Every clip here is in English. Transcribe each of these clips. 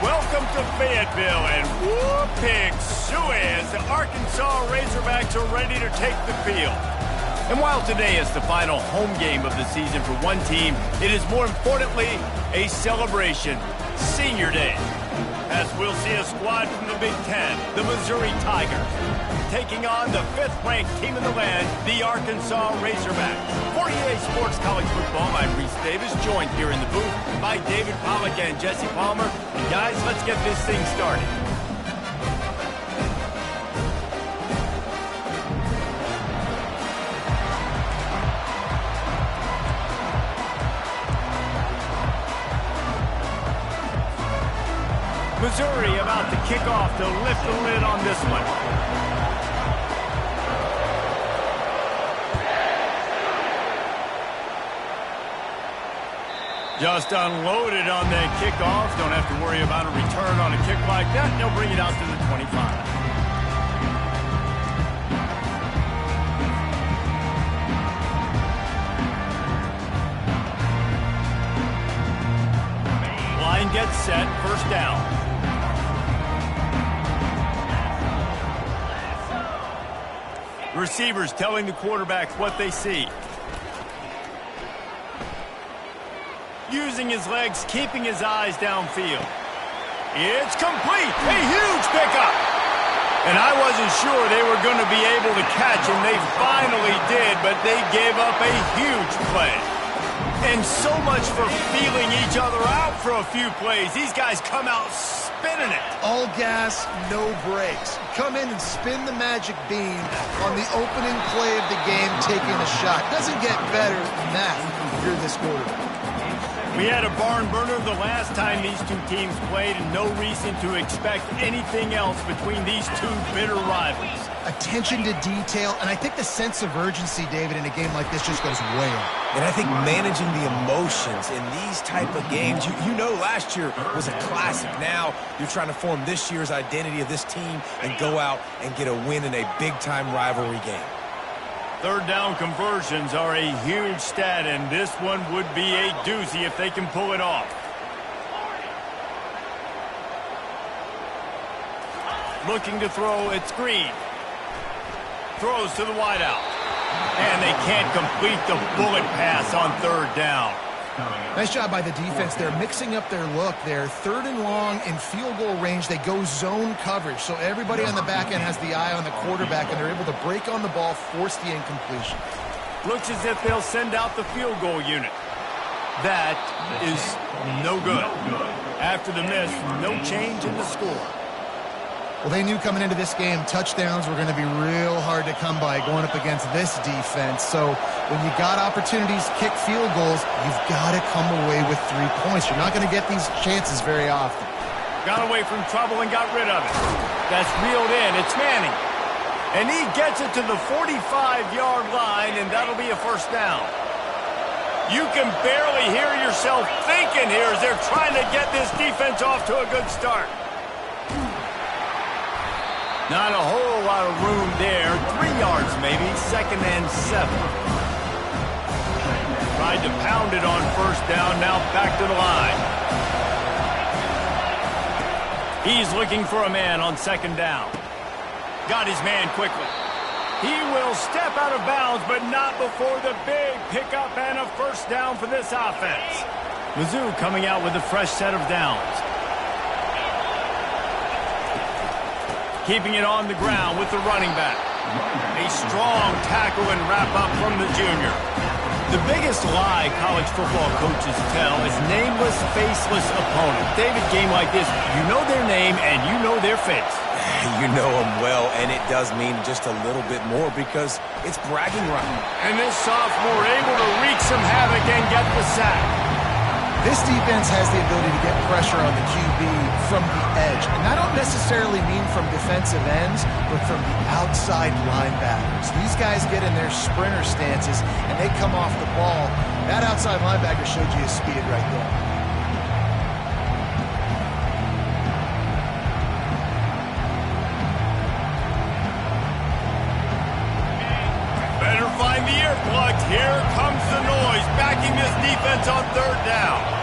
Welcome to Fayetteville, and whoop, pig suey as the Arkansas Razorbacks are ready to take the field. And while today is the final home game of the season for one team, it is more importantly a celebration, Senior Day. As we'll see a squad from the Big Ten, the Missouri Tigers, taking on the 5th-ranked team in the land, the Arkansas Razorbacks. For EA Sports College Football, I'm Reese Davis, joined here in the booth by David Pollack and Jesse Palmer. And guys, let's get this thing started. Missouri about to kick off to lift the lid on this one. Just unloaded on that kickoff. Don't have to worry about a return on a kick like that. They'll bring it out to the 25. Line gets set, first down. Receivers telling the quarterback what they see. Using his legs, keeping his eyes downfield. It's complete. A huge pickup. And I wasn't sure they were going to be able to catch him. They finally did, but they gave up a huge play. And so much for feeling each other out for a few plays. These guys come out spinning it. All gas, no brakes. Come in and spin the magic bean on the opening play of the game, taking a shot. Doesn't get better than that if you're this quarterback. We had a barn burner the last time these two teams played, and no reason to expect anything else between these two bitter rivals. Attention to detail, and I think the sense of urgency, David, in a game like this just goes way up. And I think managing the emotions in these type of games, you know last year was a classic. Now you're trying to form this year's identity of this team and go out and get a win in a big-time rivalry game. Third down conversions are a huge stat, and this one would be a doozy if they can pull it off. Looking to throw, it's Green. Throws to the wideout. And they can't complete the bullet pass on third down. Nice job by the defense. They're mixing up their look. They're third and long in field goal range. They go zone coverage. So everybody on the back end has the eye on the quarterback, and they're able to break on the ball, force the incompletion. Looks as if they'll send out the field goal unit. That is no good. After the miss, no change in the score. Well, they knew coming into this game, touchdowns were going to be real hard to come by going up against this defense. So when you got opportunities to kick field goals, you've got to come away with 3 points. You're not going to get these chances very often. Got away from trouble and got rid of it. That's reeled in. It's Manning. And he gets it to the 45-yard line, and that'll be a first down. You can barely hear yourself thinking here as they're trying to get this defense off to a good start. Not a whole lot of room there. 3 yards maybe, 2nd and 7. Tried to pound it on first down, now back to the line. He's looking for a man on 2nd down. Got his man quickly. He will step out of bounds, but not before the big pickup and a first down for this offense. Mizzou coming out with a fresh set of downs. Keeping it on the ground with the running back. A strong tackle and wrap-up from the junior. The biggest lie college football coaches tell is nameless, faceless opponent. David, game like this, you know their name and you know their face. You know them well, and it does mean just a little bit more because it's bragging rights. And this sophomore able to wreak some havoc and get the sack. This defense has the ability to get pressure on the QB from the edge. And I don't necessarily mean from defensive ends, but from the outside linebackers. These guys get in their sprinter stances, and they come off the ball. That outside linebacker showed you his speed right there. Better find the earplugs. Here comes the noise, backing this defense on third down.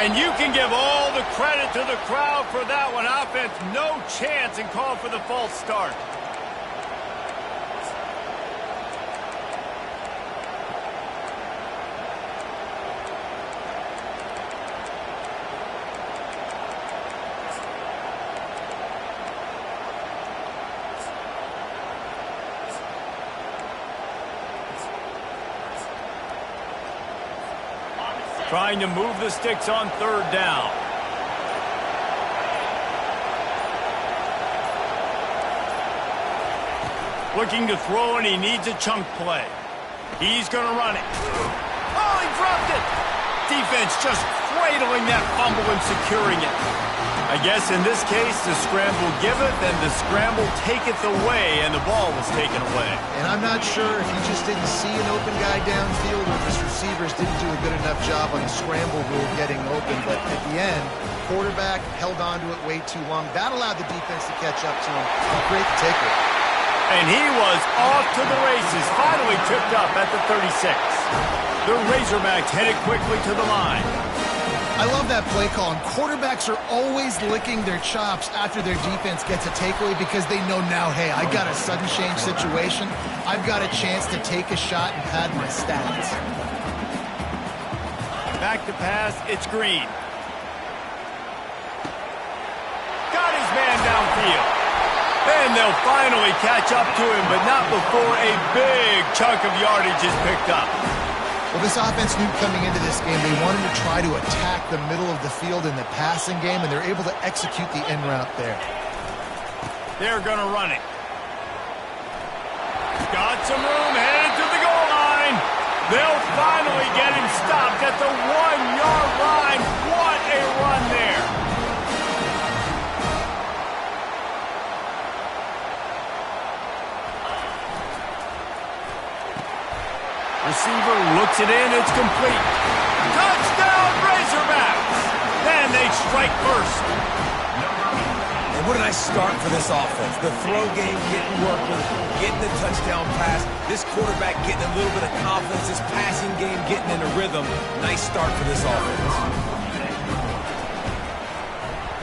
And you can give all the credit to the crowd for that one. Offense, no chance, and call for the false start. Trying to move the sticks on third down. Looking to throw, and he needs a chunk play. He's going to run it. Oh, he dropped it. Defense just cradling that fumble and securing it. I guess in this case, the scramble giveth and the scramble taketh away, and the ball was taken away. And I'm not sure if he just didn't see an open guy downfield or if his receivers didn't do a good enough job on the scramble rule getting open. But at the end, quarterback held on to it way too long. That allowed the defense to catch up to him and create the takeaway. And he was off to the races, finally tripped up at the 36. The Razorbacks headed quickly to the line. I love that play call, and quarterbacks are always licking their chops after their defense gets a takeaway because they know now, hey, I got a sudden change situation. I've got a chance to take a shot and pad my stats. Back to pass, it's Green. Got his man downfield. And they'll finally catch up to him, but not before a big chunk of yardage is picked up. Well, this offense knew coming into this game they wanted to try to attack the middle of the field in the passing game, and they're able to execute the in route there. They're going to run it. Got some room, headed to the goal line. They'll finally get him stopped at the 1-yard line. What a run there. Receiver looks it in, it's complete. Touchdown, Razorbacks! Then they strike first. And what a nice start for this offense. The throw game getting working, getting the touchdown pass. This quarterback getting a little bit of confidence. This passing game getting in a rhythm. Nice start for this offense.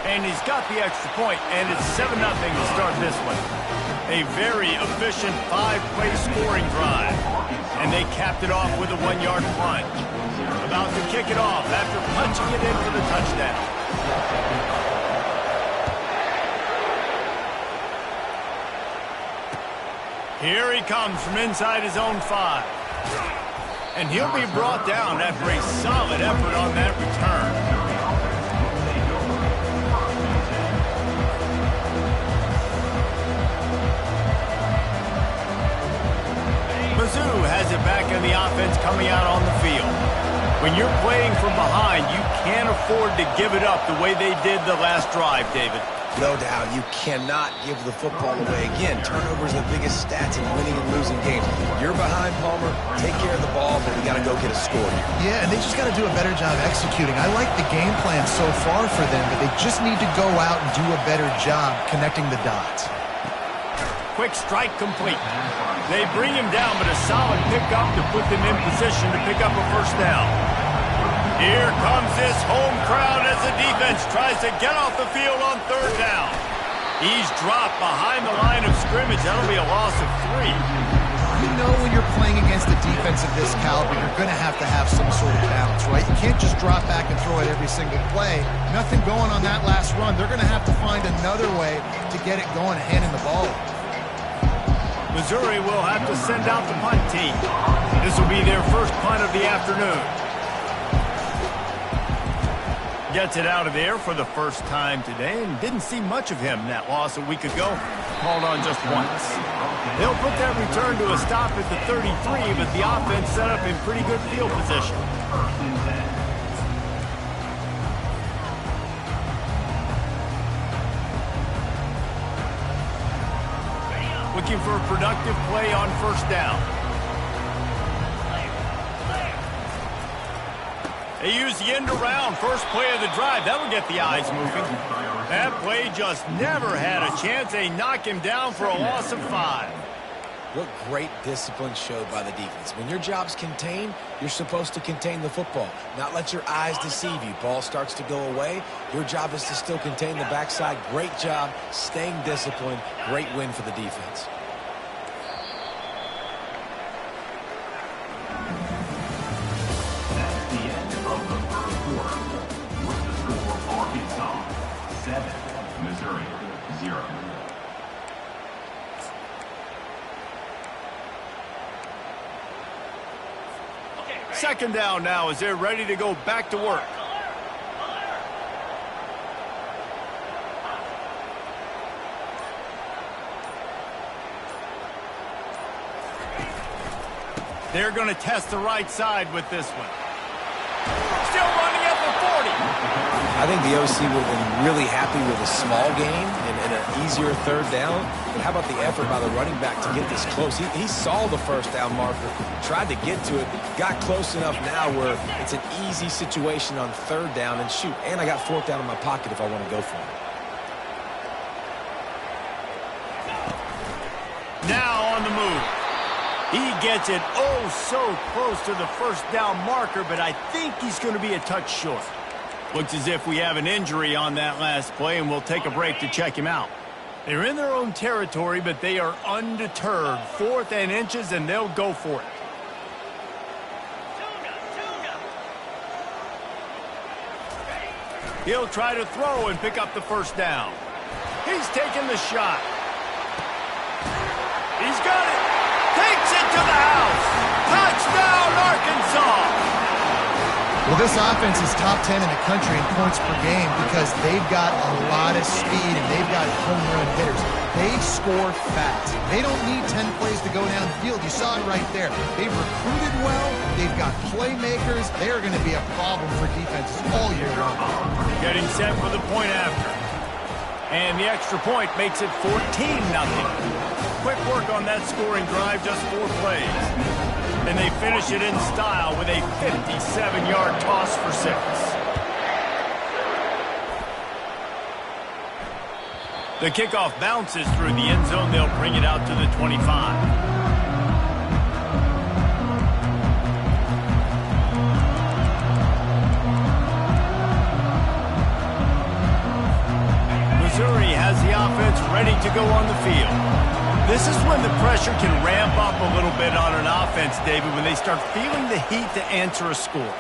And he's got the extra point, and it's 7-0 to start this one. A very efficient 5-play scoring drive. And they capped it off with a 1-yard plunge. About to kick it off after punching it in for the touchdown. Here he comes from inside his own 5. And he'll be brought down after a solid effort on that return. Mizzou has it back in the offense coming out on the field. When you're playing from behind, you can't afford to give it up the way they did the last drive, David. No doubt, you cannot give the football away. Again, turnovers are the biggest stats in winning and losing games. You're behind, Palmer, take care of the ball, but we got to go get a score here. Yeah, and they just got to do a better job executing. I like the game plan so far for them, but they just need to go out and do a better job connecting the dots. Quick strike complete. They bring him down, but a solid pickup to put them in position to pick up a first down. Here comes this home crowd as the defense tries to get off the field on third down. He's dropped behind the line of scrimmage. That'll be a loss of 3. You know when you're playing against a defense of this caliber, you're going to have some sort of balance, right? You can't just drop back and throw it every single play. Nothing going on that last run. They're going to have to find another way to get it going and handing the ball. Missouri will have to send out the punt team. This will be their first punt of the afternoon. Gets it out of there for the first time today, and didn't see much of him in that loss a week ago. Called on just once. They'll put that return to a stop at the 33, but the offense set up in pretty good field position. Looking for a productive play on first down. They use the end around, first play of the drive. That'll get the eyes moving. That play just never had a chance. They knock him down for a loss of 5. What great discipline showed by the defense. When your job's contained, you're supposed to contain the football, not let your eyes deceive you. Ball starts to go away. Your job is to still contain the backside. Great job staying disciplined. Great win for the defense. That's the end of the first quarter. With the score, Arkansas 7, Missouri 0. Second down now as they're ready to go back to work. They're going to test the right side with this one. Still running at the 40. I think the OC would have been really happy with a small gain and an easier third down. But how about the effort by the running back to get this close? He saw the first down marker, tried to get to it, got close enough now where it's an easy situation on third down. And shoot, and I got fourth down in my pocket if I want to go for it. Now on the move. He gets it oh so close to the first down marker, but I think he's going to be a touch short. Looks as if we have an injury on that last play, and we'll take a break to check him out. They're in their own territory, but they are undeterred. 4th and inches, and they'll go for it. He'll try to throw and pick up the first down. He's taking the shot. He's got it. Takes it to the house. Touchdown, Arkansas. Well, this offense is top 10 in the country in points per game because they've got a lot of speed and they've got home run hitters. They score fast. They don't need 10 plays to go down the field. You saw it right there. They've recruited well. They've got playmakers. They are going to be a problem for defenses all year long. Getting set for the point after. And the extra point makes it 14-0. Quick work on that scoring drive, just 4 plays. And they finish it in style with a 57-yard toss for 6. The kickoff bounces through the end zone. They'll bring it out to the 25. Missouri has the offense ready to go on the field. This is when the pressure can ramp up a little bit on an offense, David, when they start feeling the heat to answer a score.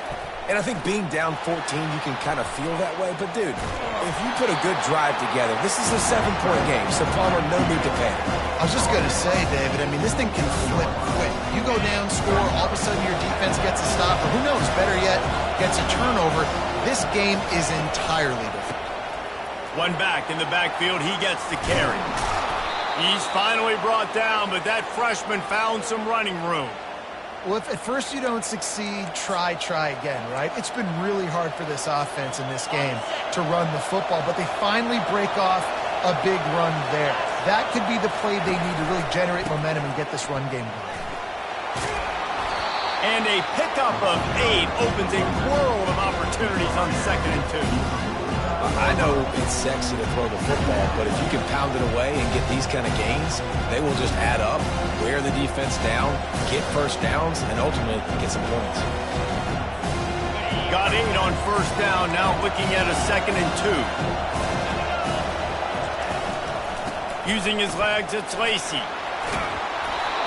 And I think being down 14, you can kind of feel that way. But, dude, if you put a good drive together, this is a 7-point game, so Palmer, no need to panic. I was just going to say, David, I mean, this thing can flip quick. You go down, score, all of a sudden your defense gets a stop, or who knows, better yet, gets a turnover. This game is entirely different. One back in the backfield, he gets the carry. He's finally brought down, but that freshman found some running room. Well, if at first you don't succeed, try again, right? It's been really hard for this offense in this game to run the football, but they finally break off a big run there. That could be the play they need to really generate momentum and get this run game going. And a pickup of 8 opens a world of opportunities on 2nd and 2. I know it's sexy to throw the football, but if you can pound it away and get these kind of gains, they will just add up, wear the defense down, get first downs, and ultimately get some points. Got 8 on first down, now looking at a 2nd and 2. Using his legs, it's Lacey.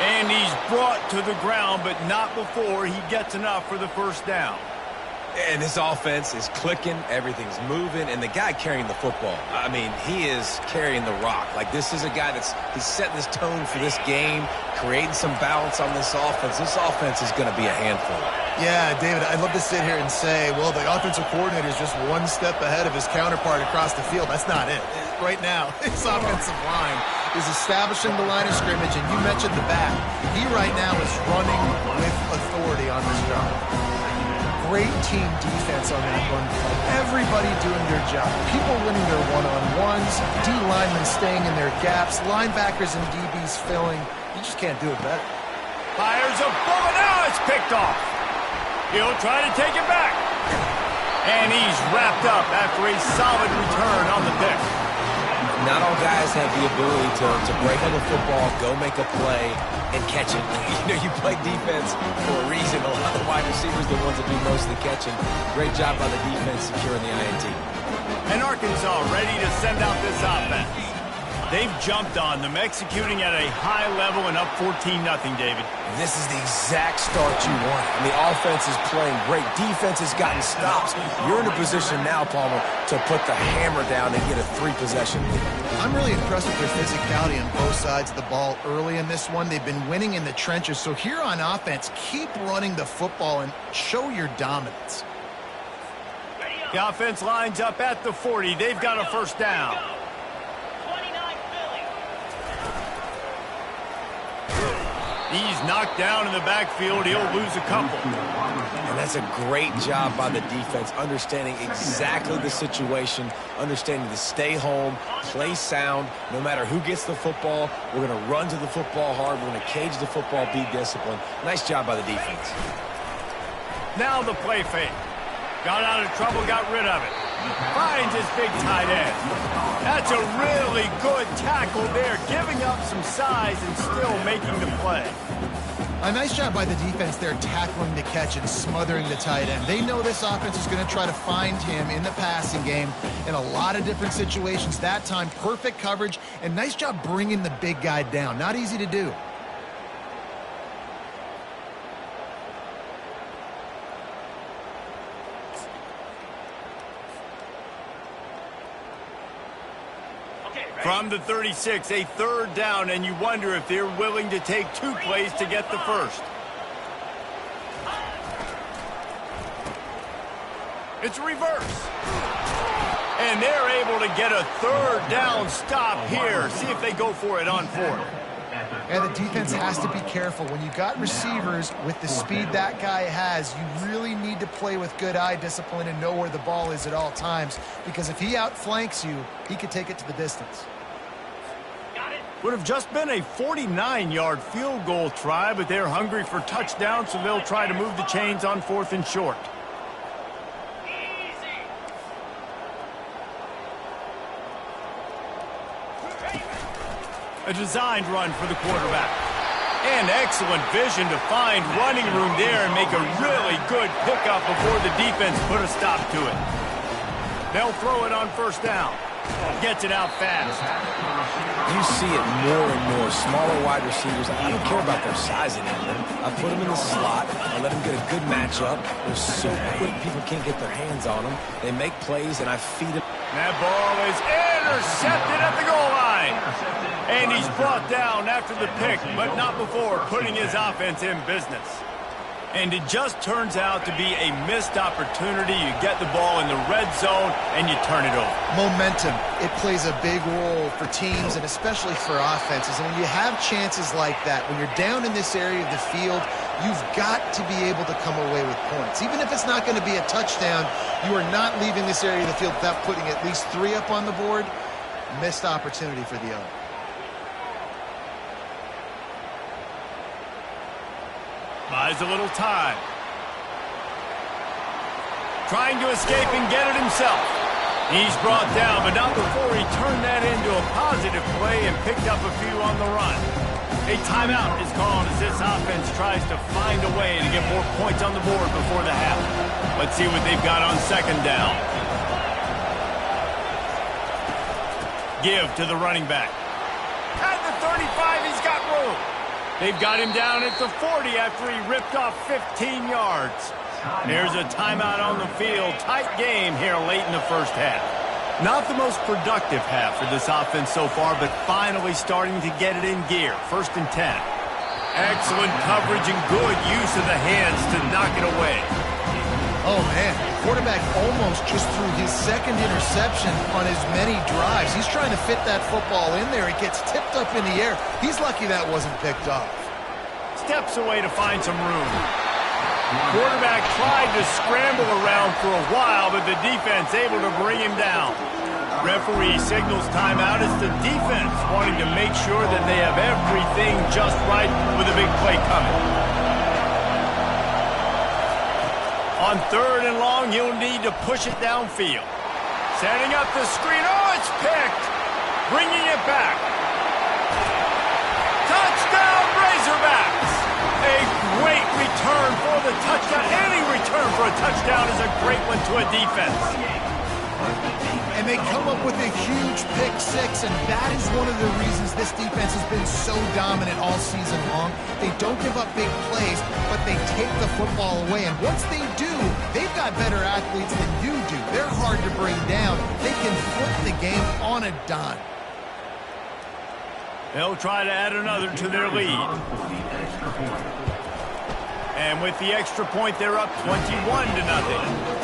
And he's brought to the ground, but not before he gets enough for the first down. And this offense is clicking, everything's moving, and the guy carrying the football, I mean, he is carrying the rock. Like, this is a guy he's setting this tone for this game, creating some balance on this offense. This offense is going to be a handful. Yeah, David, I'd love to sit here and say, well, the offensive coordinator is just one step ahead of his counterpart across the field. That's not it. Right now, his offensive line is establishing the line of scrimmage, and you mentioned the back. He right now is running with authority on this job. Great team defense on that run play. Everybody doing their job. People winning their one-on-ones, D-linemen staying in their gaps, linebackers and DBs filling. You just can't do it better. Fires a bullet. Now it's picked off. He'll try to take it back. And he's wrapped up after a solid return on the pick. Not all guys have the ability to break on the football, go make a play, and catch it. You know, you play defense for a reason. A lot of the wide receivers are the ones that do most of the catching. Great job by the defense securing the INT. And Arkansas ready to send out this offense. They've jumped on them, executing at a high level and up 14-0, David. This is the exact start you want. And the offense is playing great. Defense has gotten stops. You're in a position now, Palmer, to put the hammer down and get a 3-possession lead. I'm really impressed with their physicality on both sides of the ball early in this one. They've been winning in the trenches. So here on offense, keep running the football and show your dominance. The offense lines up at the 40. They've got a first down. He's knocked down in the backfield. He'll lose a couple. And that's a great job by the defense, understanding exactly the situation, understanding to stay home, play sound. No matter who gets the football, we're going to run to the football hard. We're going to cage the football, be disciplined. Nice job by the defense. Now the play fake. Got out of trouble, got rid of it. Finds his big tight end. That's a really good tackle there, giving up some size and still making the play. A nice job by the defense there, tackling the catch and smothering the tight end. They know this offense is going to try to find him in the passing game in a lot of different situations. That time, perfect coverage, and nice job bringing the big guy down. Not easy to do. From the 36, a third down, and you wonder if they're willing to take 2 plays to get the first. It's reverse. And they're able to get a third down stop here. See if they go for it on 4th. And the defense has to be careful. When you got receivers with the speed that guy has, you really need to play with good eye discipline and know where the ball is at all times. Because if he outflanks you, he could take it to the distance. Would have just been a 49-yard field goal try, but they're hungry for touchdown, so they'll try to move the chains on 4th and short. A designed run for the quarterback. And excellent vision to find running room there and make a really good pickup before the defense put a stop to it. They'll throw it on first down. Gets it out fast. You see it more and more. Smaller wide receivers. I don't care about their size anymore. I put them in the slot. I let them get a good matchup. They're so quick, people can't get their hands on them. They make plays, and I feed them. That ball is intercepted at the goal line. And he's brought down after the pick, but not before putting his offense in business. And it just turns out to be a missed opportunity. You get the ball in the red zone, and you turn it over. Momentum. It plays a big role for teams and especially for offenses. And when you have chances like that, when you're down in this area of the field, you've got to be able to come away with points. Even if it's not going to be a touchdown, you are not leaving this area of the field without putting at least 3 up on the board. Missed opportunity for the other. Buys a little time. Trying to escape and get it himself. He's brought down, but not before he turned that into a positive play and picked up a few on the run. A timeout is called as this offense tries to find a way to get more points on the board before the half. Let's see what they've got on second down. Give to the running back. At the 35, he's got room. They've got him down at the 40 after he ripped off 15 yards. There's a timeout on the field. Tight game here late in the first half. Not the most productive half for this offense so far, but finally starting to get it in gear. 1st and 10. Excellent coverage and good use of the hands to knock it away. Oh, man. Quarterback almost just threw his 2nd interception on as many drives. He's trying to fit that football in there. It gets tipped up in the air. He's lucky that wasn't picked off. Steps away to find some room. Quarterback tried to scramble around for a while, but the defense able to bring him down. Referee signals timeout as the defense wanting to make sure that they have everything just right with a big play coming. On 3rd and long, he'll need to push it downfield. Setting up the screen. Oh, it's picked. bringing it back. Touchdown, Razorbacks! A great return for the touchdown. Any return for a touchdown is a great one to a defense. And they come up with a huge pick six, and that is one of the reasons this defense has been so dominant all season long. They don't give up big plays, but they take the football away. And once they do, they've got better athletes than you do. They're hard to bring down. They can flip the game on a dime. They'll try to add another to their lead. And with the extra point, they're up 21-0.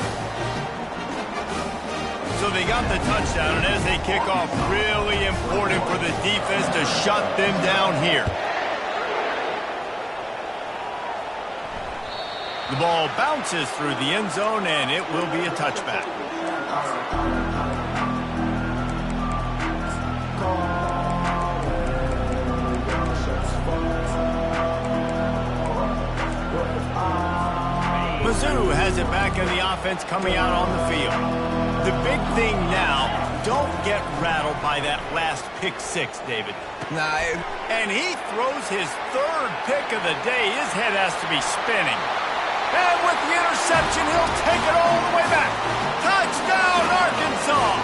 So they got the touchdown, and as they kick off, really important for the defense to shut them down here. The ball bounces through the end zone, and it will be a touchback. Mizzou has it back in the offense coming out on the field. The big thing now, don't get rattled by that last pick six, David. And he throws his third pick of the day. His head has to be spinning. And with the interception, he'll take it all the way back. Touchdown, Arkansas!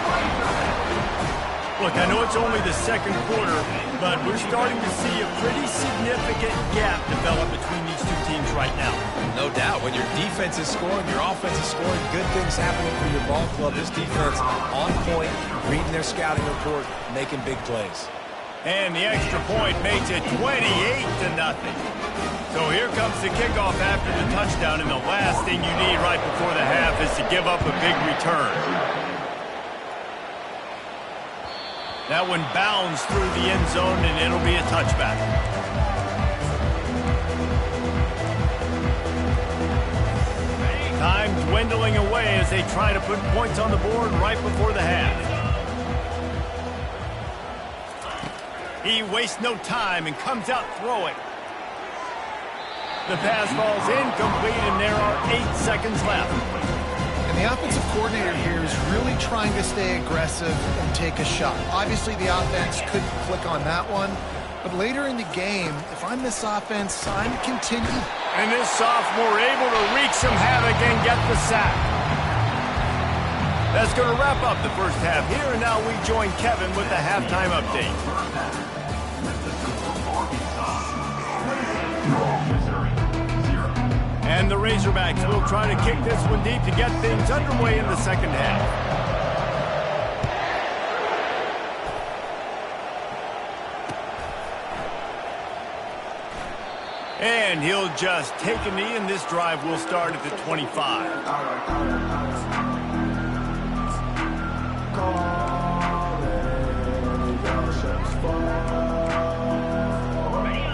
Look, I know it's only the second quarter, but we're starting to see a pretty significant gap develop between these two teams right now. No doubt. When your defense is scoring, your offense is scoring, good things happening for your ball club. This defense on point, reading their scouting report, making big plays. And the extra point makes it 28-0. So here comes the kickoff after the touchdown, and the last thing you need right before the half is to give up a big return. That one bounds through the end zone, and it'll be a touchback. Time dwindling away as they try to put points on the board right before the half. He wastes no time and comes out throwing. The pass falls incomplete, and there are 8 seconds left. And the offensive coordinator here is really trying to stay aggressive and take a shot. Obviously, the offense couldn't click on that one. But later in the game, if I'm this offense, I'm continuing. And this sophomore able to wreak some havoc and get the sack. That's going to wrap up the first half here, and now we join Kevin with the halftime update. And the Razorbacks will try to kick this one deep to get things underway in the second half. And he'll just take a knee, and this drive will start at the 25.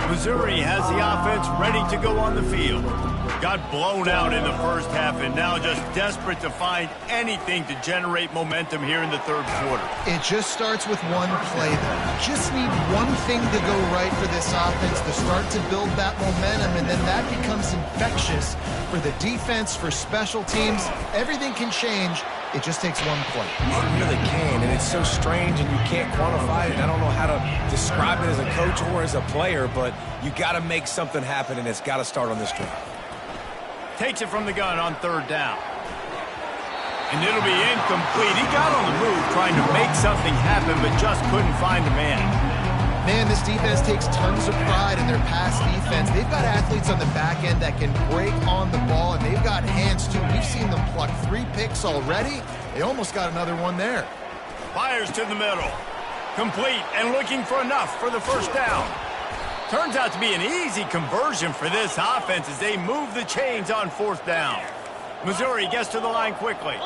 Missouri has the offense ready to go on the field. Got blown out in the first half, and now just desperate to find anything to generate momentum here in the third quarter. It just starts with one play, though. You just need one thing to go right for this offense to start to build that momentum, and then that becomes infectious for the defense, for special teams. Everything can change. It just takes one play. It really can, and it's so strange, and you can't quantify it. I don't know how to describe it as a coach or as a player, but you got to make something happen, and it's got to start on this drive. Takes it from the gun on third down. And it'll be incomplete. He got on the move trying to make something happen, but just couldn't find a man. Man, this defense takes tons of pride in their pass defense. They've got athletes on the back end that can break on the ball, and they've got hands, too. We've seen them pluck 3 picks already. They almost got another one there. Fires to the middle. Complete and looking for enough for the first down. Turns out to be an easy conversion for this offense as they move the chains on fourth down. Missouri gets to the line quickly.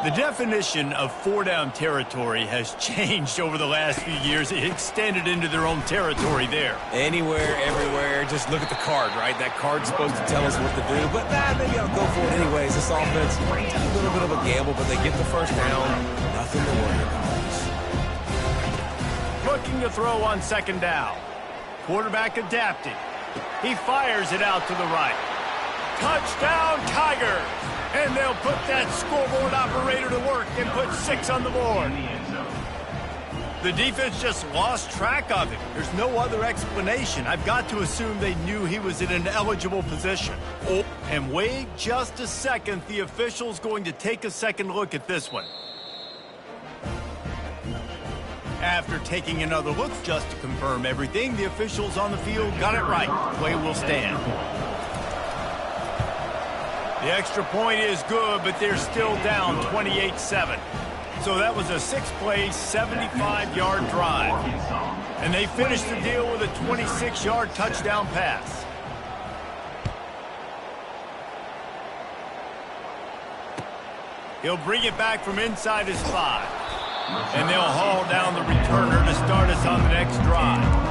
The definition of 4-down territory has changed over the last few years. It extended into their own territory there. Anywhere, everywhere, just look at the card, right? That card's supposed to tell us what to do, but maybe I'll go for it anyways. This offense, a little bit of a gamble, but they get the first down. Nothing to worry about. Looking to throw on second down. Quarterback adapting. He fires it out to the right. Touchdown, Tigers! And they'll put that scoreboard operator to work and put 6 on the board. The defense just lost track of him. There's no other explanation. I've got to assume they knew he was in an eligible position. Oh, and wait just a second. The official's going to take a second look at this one. After taking another look just to confirm everything, the officials on the field got it right. Play will stand. The extra point is good, but they're still down 28-7. So that was a 6-play, 75-yard drive. And they finished the deal with a 26-yard touchdown pass. He'll bring it back from inside his 5. And they'll haul down the returner to start us on the next drive.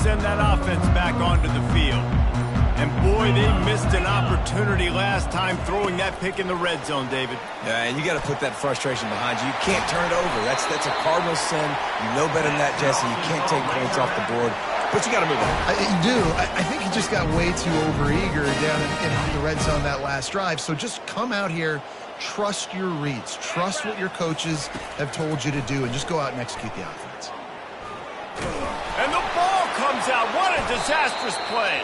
Send that offense back onto the field. And boy, they missed an opportunity last time throwing that pick in the red zone, David. Yeah, and you got to put that frustration behind you. You can't turn it over. That's a cardinal sin. You know better than that, Jesse. You can't take points off the board, but you got to move on. You do. I think he just got way too overeager down in the red zone that last drive. So just come out here, trust your reads, trust what your coaches have told you to do, and just go out and execute the offense. And the ball comes out. What a disastrous play.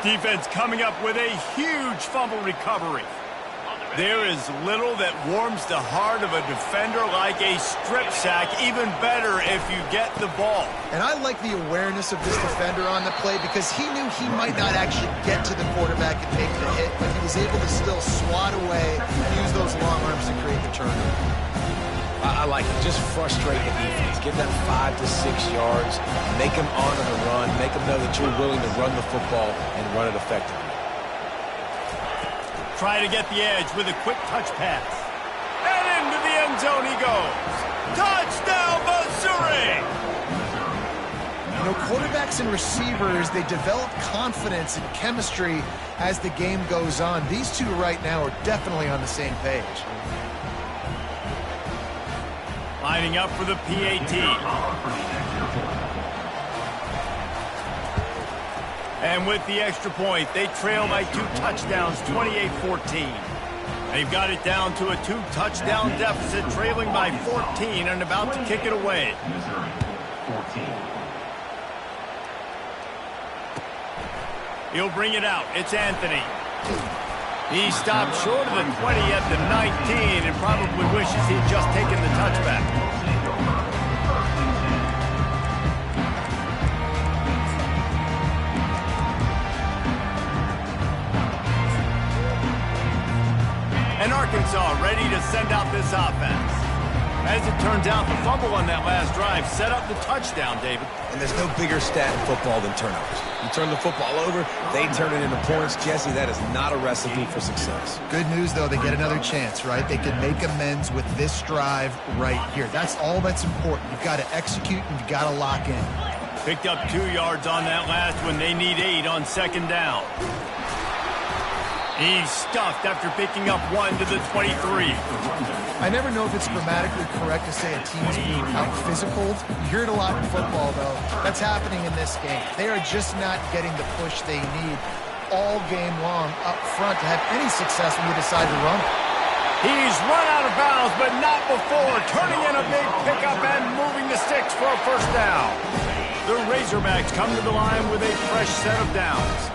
Defense coming up with a huge fumble recovery. There is little that warms the heart of a defender like a strip sack. Even better if you get the ball. And I like the awareness of this defender on the play because he knew he might not actually get to the quarterback and make the hit, but he was able to still swat away and use those long arms to create the turnover. I like it. Just frustrate the defense. Give them 5 to 6 yards. Make them honor the run. Make them know that you're willing to run the football and run it effectively. Try to get the edge with a quick touch pass. And into the end zone he goes. Touchdown, Missouri! You know, quarterbacks and receivers, they develop confidence and chemistry as the game goes on. These two right now are definitely on the same page. Lining up for the PAT. And with the extra point, they trail by 2 touchdowns, 28-14. They've got it down to a 2-touchdown deficit, trailing by 14 and about to kick it away. He'll bring it out. It's Anthony. He stopped short of the 20 at the 19 and probably wishes he'd just taken the touchback. And Arkansas ready to send out this offense. As it turns out, the fumble on that last drive set up the touchdown, David. And there's no bigger stat in football than turnovers. You turn the football over, they turn it into points. Jesse, that is not a recipe for success. Good news, though, they get another chance, right? They can make amends with this drive right here. That's all that's important. You've got to execute and you've got to lock in. Picked up 2 yards on that last one. They need 8 on second down. He's stuffed after picking up 1 to the 23. I never know if it's grammatically correct to say a team's being out-physicaled. You hear it a lot in football, though. That's happening in this game. They are just not getting the push they need all game long up front to have any success when you decide to run it. He's run out of bounds, but not before turning in a big pickup and moving the sticks for a first down. The Razorbacks come to the line with a fresh set of downs.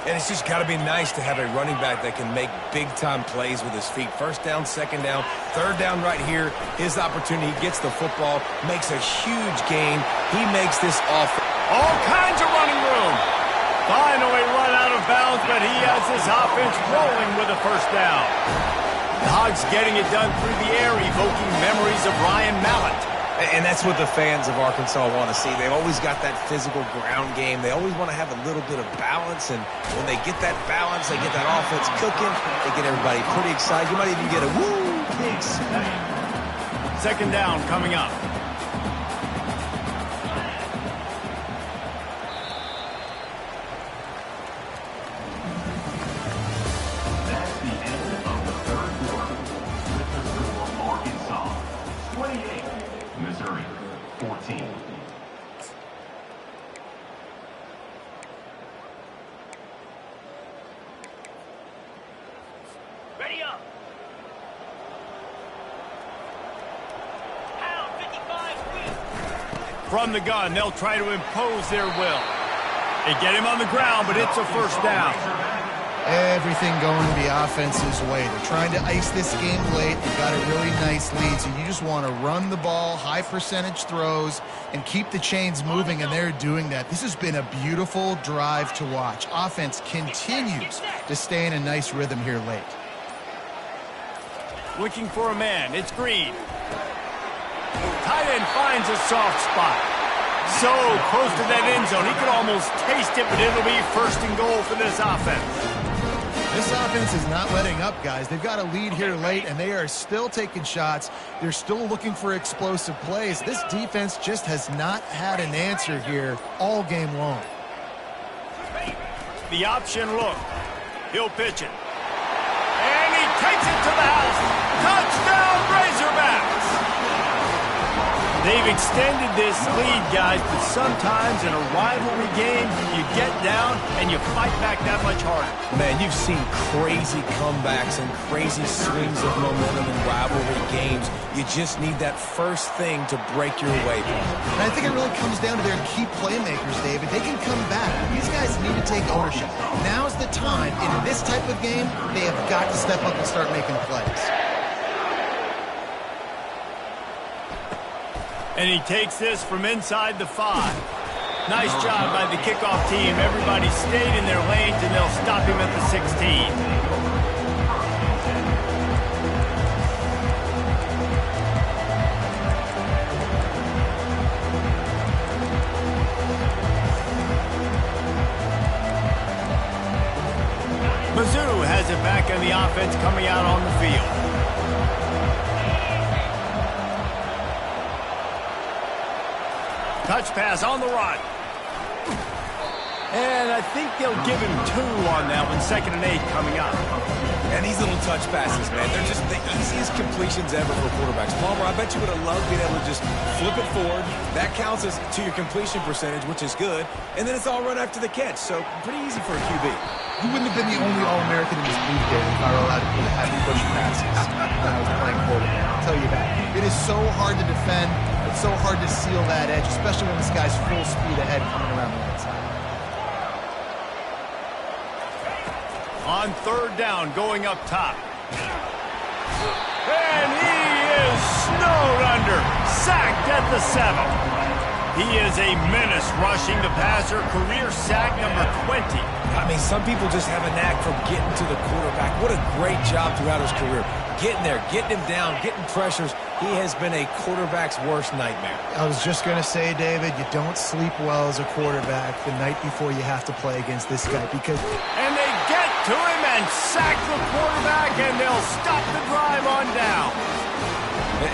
And it's just got to be nice to have a running back that can make big-time plays with his feet. First down, second down, third down right here. His opportunity, he gets the football, makes a huge gain. He makes this offense. All kinds of running room. Finally run out of bounds, but he has his offense rolling with a first down. The Hogs getting it done through the air, evoking memories of Ryan Mallett. And that's what the fans of Arkansas want to see. They've always got that physical ground game. They always want to have a little bit of balance. And when they get that balance, they get that offense cooking, they get everybody pretty excited. You might even get a woo, pigs. Second down coming up. That's the end of the third quarter. With the score, Arkansas 28, Missouri 14. Keia. From the gun, they'll try to impose their will. They get him on the ground, but it's a first down. Everything going the offense's way. They're trying to ice this game late. They've got a really nice lead, so you just want to run the ball, high percentage throws, and keep the chains moving, and they're doing that. This has been a beautiful drive to watch. Offense continues to stay in a nice rhythm here late. Looking for a man. It's Green. Tight end finds a soft spot. So close to that end zone. He could almost taste it, but it'll be first and goal for this offense. This offense is not letting up, guys. They've got a lead here late, and they are still taking shots. They're still looking for explosive plays. This defense just has not had an answer here all game long. The option look. He'll pitch it. And he takes it to the house. Touchdown, Razorbacks! They've extended this lead, guys, but sometimes in a rivalry game, you get down and you fight back that much harder. Man, you've seen crazy comebacks and crazy swings of momentum in rivalry games. You just need that first thing to break your way. And I think it really comes down to their key playmakers, David. They can come back. These guys need to take ownership. Now's the time. In this type of game, they have got to step up and start making plays. And he takes this from inside the 5. Nice job by the kickoff team. Everybody stayed in their lanes, and they'll stop him at the 16. Mizzou has it back on the offense coming out on the field. Touch pass on the run. And I think they'll give him 2 on that one. 2nd and 8 coming up. And these little touch passes, man, they're just the easiest completions ever for quarterbacks. Palmer, I bet you would have loved being able to just flip it forward. That counts as to your completion percentage, which is good. And then it's all run after the catch, so pretty easy for a QB. You wouldn't have been the only All-American in this league, David, if I were allowed to put heavy push passes when I was playing quarterback. I'll tell you that. It is so hard to defend. It's so hard to seal that edge, especially when this guy's full speed ahead coming around the outside. On 3rd down, going up top. And he is snowed under. Sacked at the 7. He is a menace rushing the passer. Career sack number 20. I mean, some people just have a knack for getting to the quarterback. What a great job throughout his career. Getting there, getting him down, getting pressures. He has been a quarterback's worst nightmare. I was just going to say, David, you don't sleep well as a quarterback the night before you have to play against this guy because... And they get to him and sack the quarterback, and they'll stop the drive on down.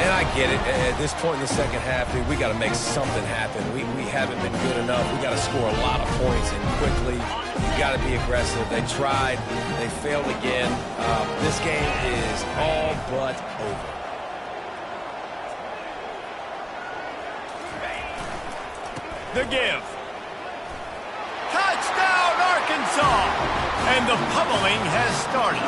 And I get it. At this point in the second half, dude, we got to make something happen. We haven't been good enough. We got to score a lot of points and quickly. You got to be aggressive. They tried. They failed again. This game is all but over. The give. Touchdown, Arkansas! And the pummeling has started.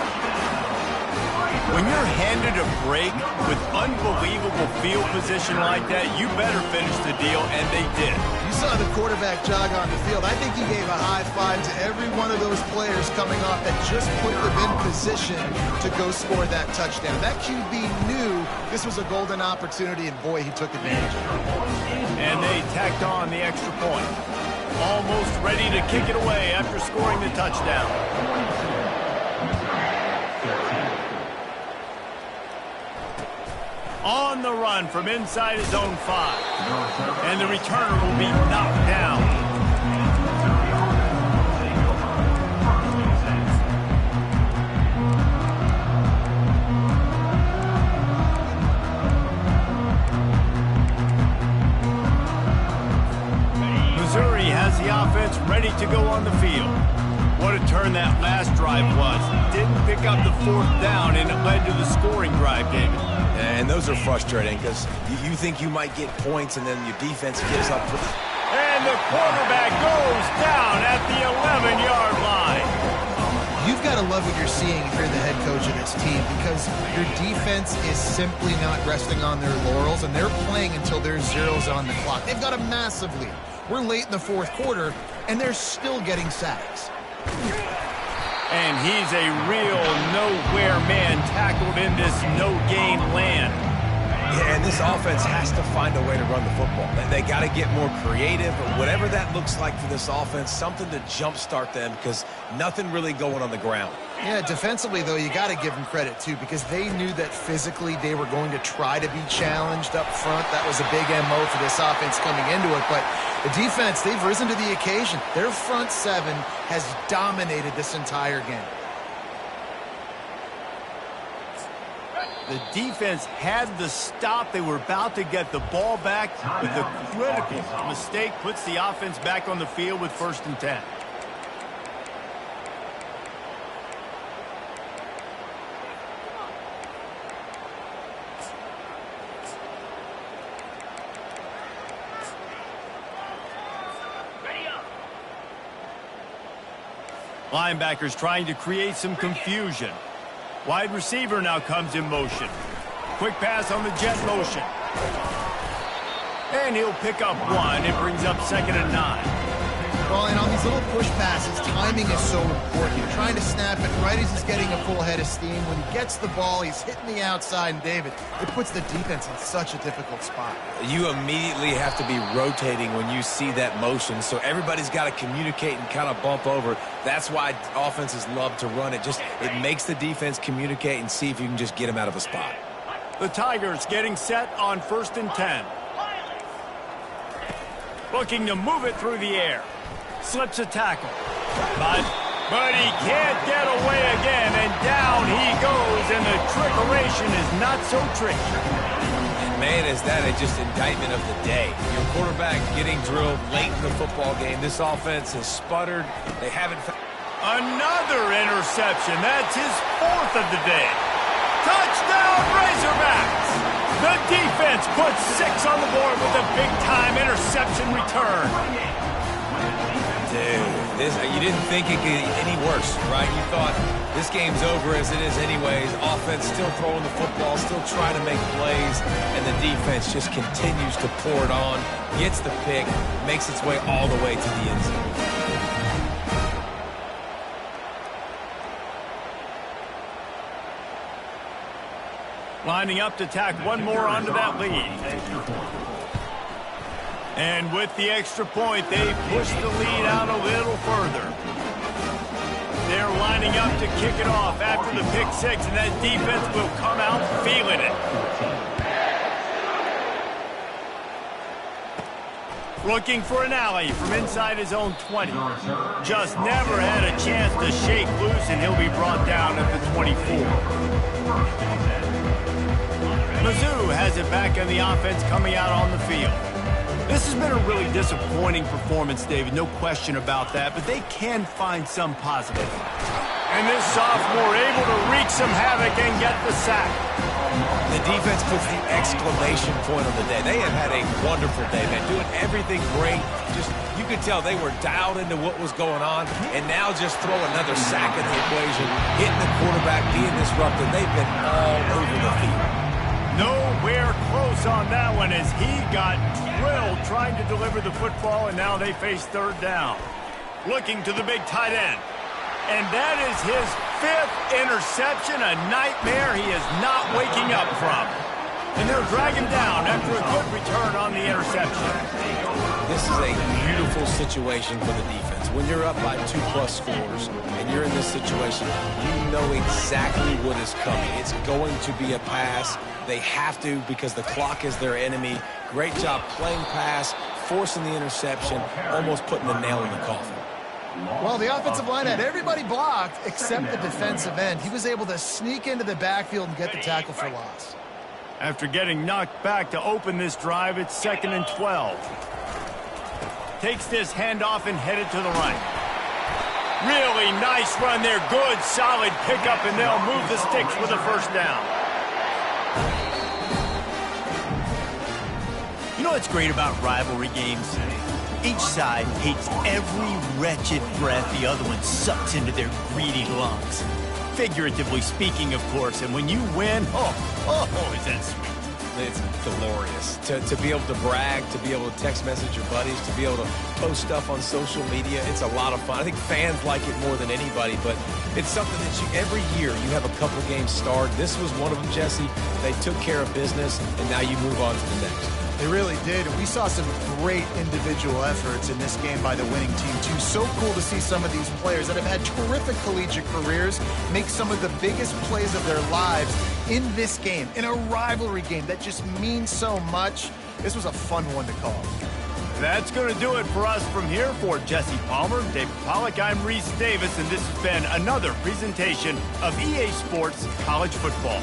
When you're handed a break with unbelievable field position like that, you better finish the deal, and they did. You saw the quarterback jog on the field. I think he gave a high five to every one of those players coming off that just put them in position to go score that touchdown. That QB knew this was a golden opportunity, and boy, he took advantage of it. And they tacked on the extra point. Almost ready to kick it away after scoring the touchdown. On the run from inside his own 5. And the returner will be knocked down. Missouri has the offense ready to go on the field. What a turn that last drive was. Didn't pick up the 4th down, and it led to the scoring drive, David. And those are frustrating because you think you might get points, and then your defense gives up. And the quarterback goes down at the 11-yard line. You've got to love what you're seeing if you're the head coach of this team. game because your defense is simply not resting on their laurels, and they're playing until there's zeros on the clock. They've got a massive lead. We're late in the fourth quarter, and they're still getting sacks. And he's a real nowhere man tackled in this no-gain land. Yeah, and this offense has to find a way to run the football. They got to get more creative, or whatever that looks like for this offense, something to jumpstart them because nothing really going on the ground. Yeah, defensively, though, you got to give them credit, too, because they knew that physically they were going to try to be challenged up front. That was a big MO for this offense coming into it. But the defense, they've risen to the occasion. Their front seven has dominated this entire game. The defense had the stop. They were about to get the ball back, but the critical mistake puts the offense back on the field with 1st and 10. Linebackers trying to create some confusion. Wide receiver now comes in motion. Quick pass on the jet motion. And he'll pick up 1. It brings up 2nd and 9. Well, and on these little push passes, timing is so important. You're trying to snap it right as he's getting a full head of steam. When he gets the ball, he's hitting the outside, and David, it puts the defense in such a difficult spot. You immediately have to be rotating when you see that motion, so everybody's got to communicate and kind of bump over. That's why offenses love to run it. It makes the defense communicate and see if you can just get them out of a spot. The Tigers getting set on 1st and 10. Looking to move it through the air. Slips a tackle. But he can't get away again, and down he goes, and the trickeration is not so tricky. And man, is that just indictment of the day. Your quarterback getting drilled late in the football game. This offense has sputtered. They haven't... Another interception. That's his 4th of the day. Touchdown, Razorbacks! The defense puts 6 on the board with a big-time interception return. Dude, you didn't think it could get any worse, right? You thought this game's over as it is anyways. Offense still throwing the football, still trying to make plays, and the defense just continues to pour it on, gets the pick, makes its way all the way to the end zone. Lining up to tack 1 more onto that lead. And with the extra point, they push the lead out a little further. They're lining up to kick it off after the pick 6, and that defense will come out feeling it. Looking for an alley from inside his own 20. Just never had a chance to shake loose, and he'll be brought down at the 24. Mizzou has it back on the offense coming out on the field. This has been a really disappointing performance, David, no question about that, but they can find some positive. And this sophomore able to wreak some havoc and get the sack. The defense puts the exclamation point on the day. They have had a wonderful day, man, doing everything great. You could tell they were dialed into what was going on, and now just throw another sack in the equation, hitting the quarterback, being disruptive. They've been all over the field. Nowhere close on that one as he got drilled trying to deliver the football, and now they face 3rd down. Looking to the big tight end. And that is his 5th interception, a nightmare he is not waking up from. And they'll drag him down after a good return on the interception. This is a beautiful situation for the defense. When you're up by 2+ scores and you're in this situation, you know exactly what is coming. It's going to be a pass. They have to because the clock is their enemy. Great job playing pass, forcing the interception, almost putting the nail in the coffin. Well, the offensive line had everybody blocked except the defensive end. He was able to sneak into the backfield and get the tackle for loss. After getting knocked back to open this drive, it's 2nd and 12. Takes this handoff and headed to the right. Really nice run there. Good, solid pickup, and they'll move the sticks with a 1st down. You know what's great about rivalry games? Each side hates every wretched breath the other one sucks into their greedy lungs. Figuratively speaking, of course. And when you win, oh, is that sweet. It's glorious to be able to brag, to be able to text message your buddies, to be able to post stuff on social media. It's a lot of fun. I think fans like it more than anybody, but it's something that every year you have a couple games starred. This was one of them, Jesse. They took care of business, and now you move on to the next. They really did. And we saw some great individual efforts in this game by the winning team, too. So cool to see some of these players that have had terrific collegiate careers make some of the biggest plays of their lives in this game, in a rivalry game that just means so much. This was a fun one to call. That's going to do it for us from here. For Jesse Palmer, David Pollack, I'm Reese Davis, and this has been another presentation of EA Sports College Football.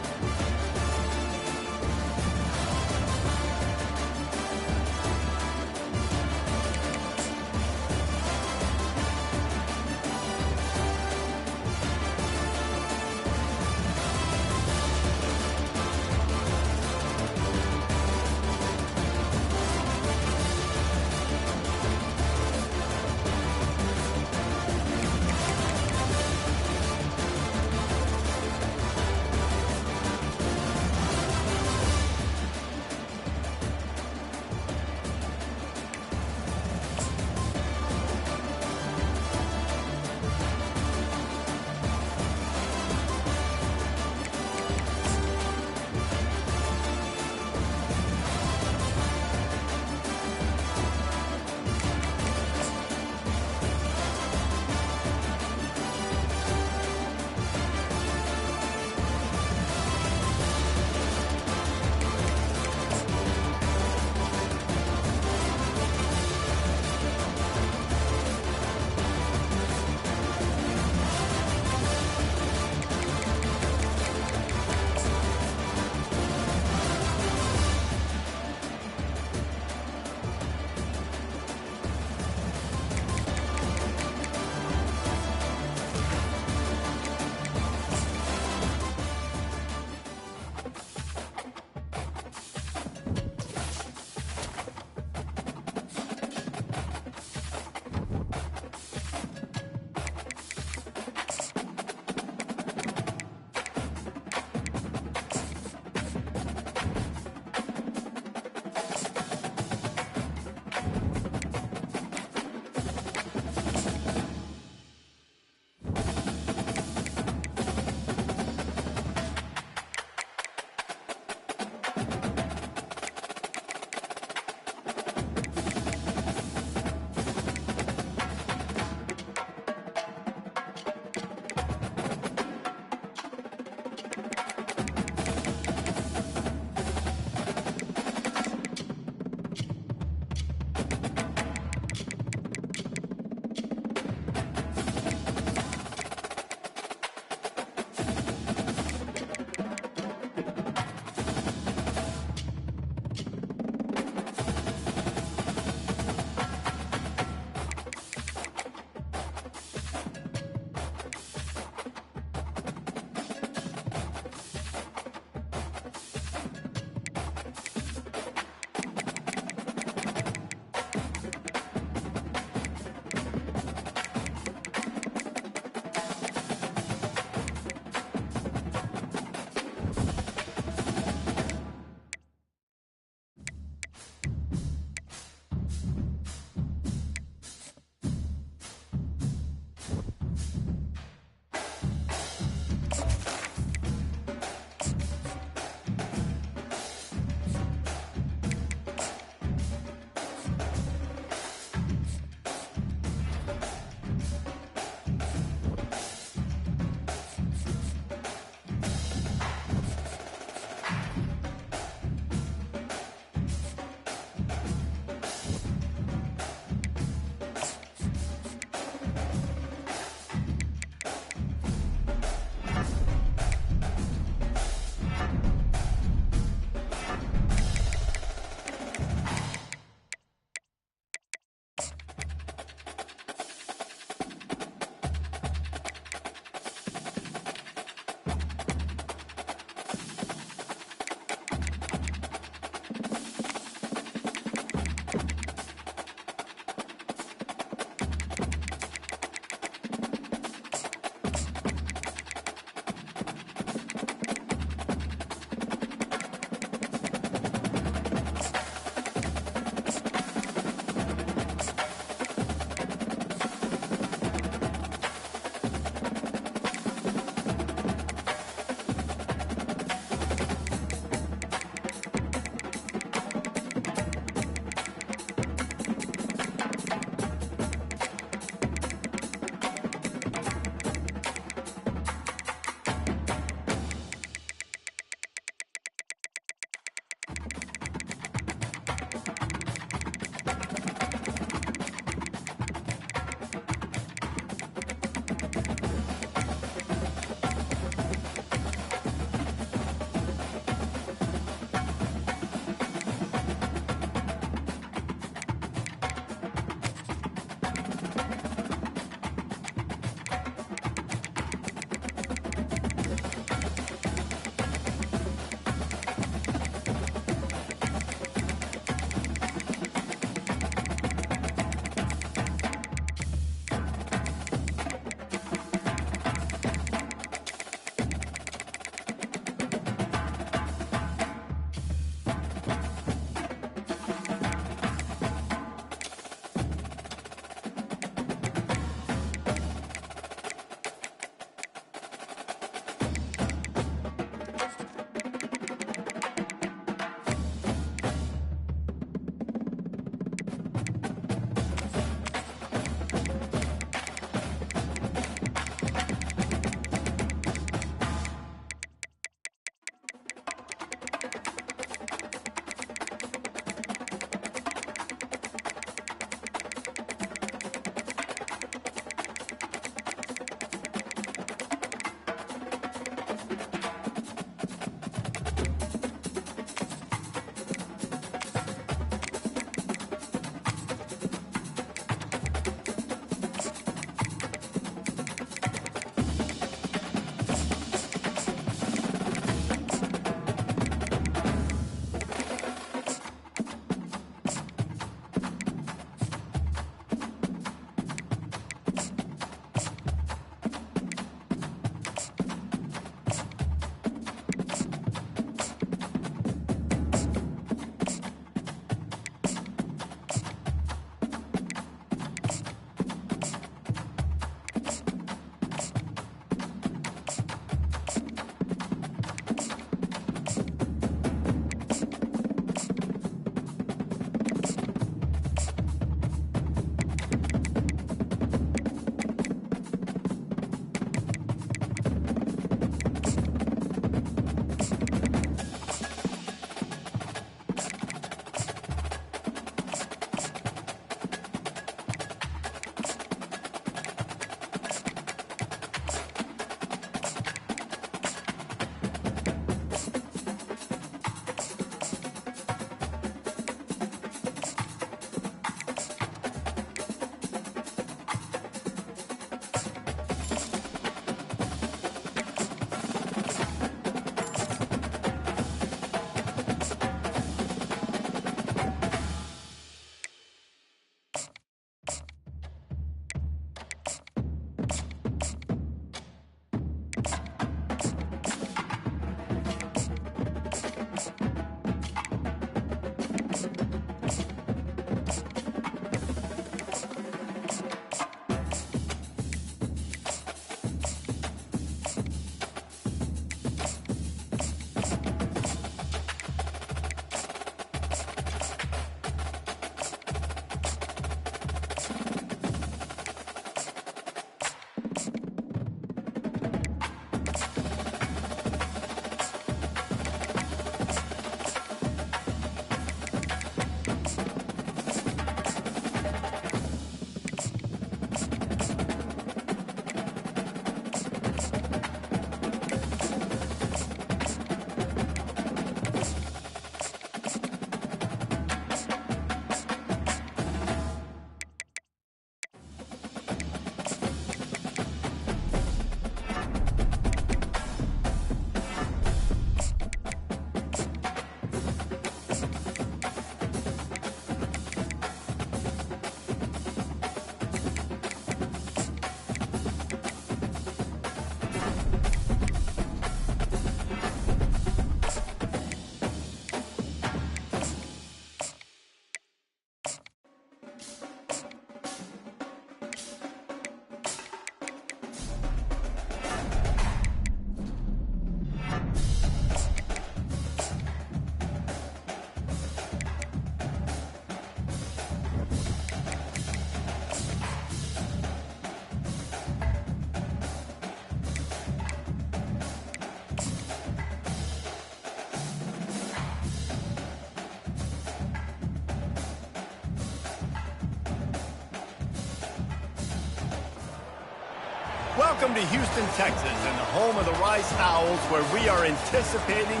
Welcome to Houston, Texas, and the home of the Rice Owls, where we are anticipating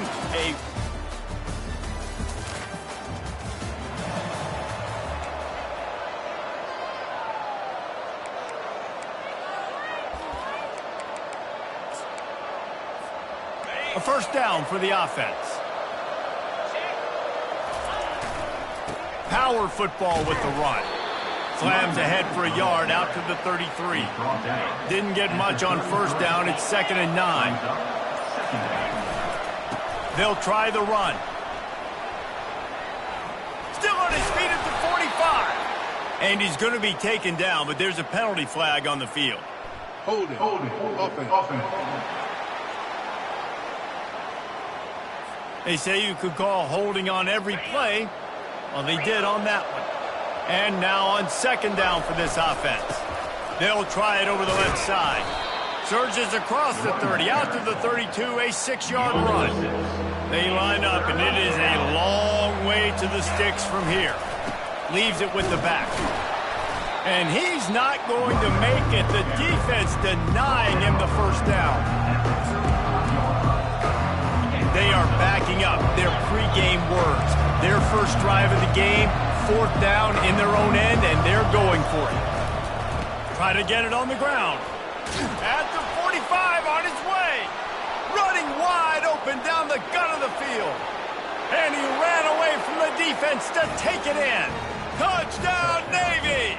a first down for the offense. Power football with the run. Slams ahead for a yard out to the 33. Didn't get much on first down. It's 2nd and 9. They'll try the run. Still on his feet at the 45. And he's going to be taken down, but there's a penalty flag on the field. Hold it. Offense. They say you could call holding on every play. Well, they did on that one. And now on 2nd down for this offense. They'll try it over the left side. Surges across the 30, out to the 32, a 6-yard run. They line up, and it is a long way to the sticks from here. Leaves it with the back. And he's not going to make it. The defense denying him the first down. They are backing up their pregame words. Their first drive of the game, 4th down in their own end, and they're going for it. Try to get it on the ground. At the 45 on his way. Running wide open down the gut of the field. And he ran away from the defense to take it in. Touchdown, Navy!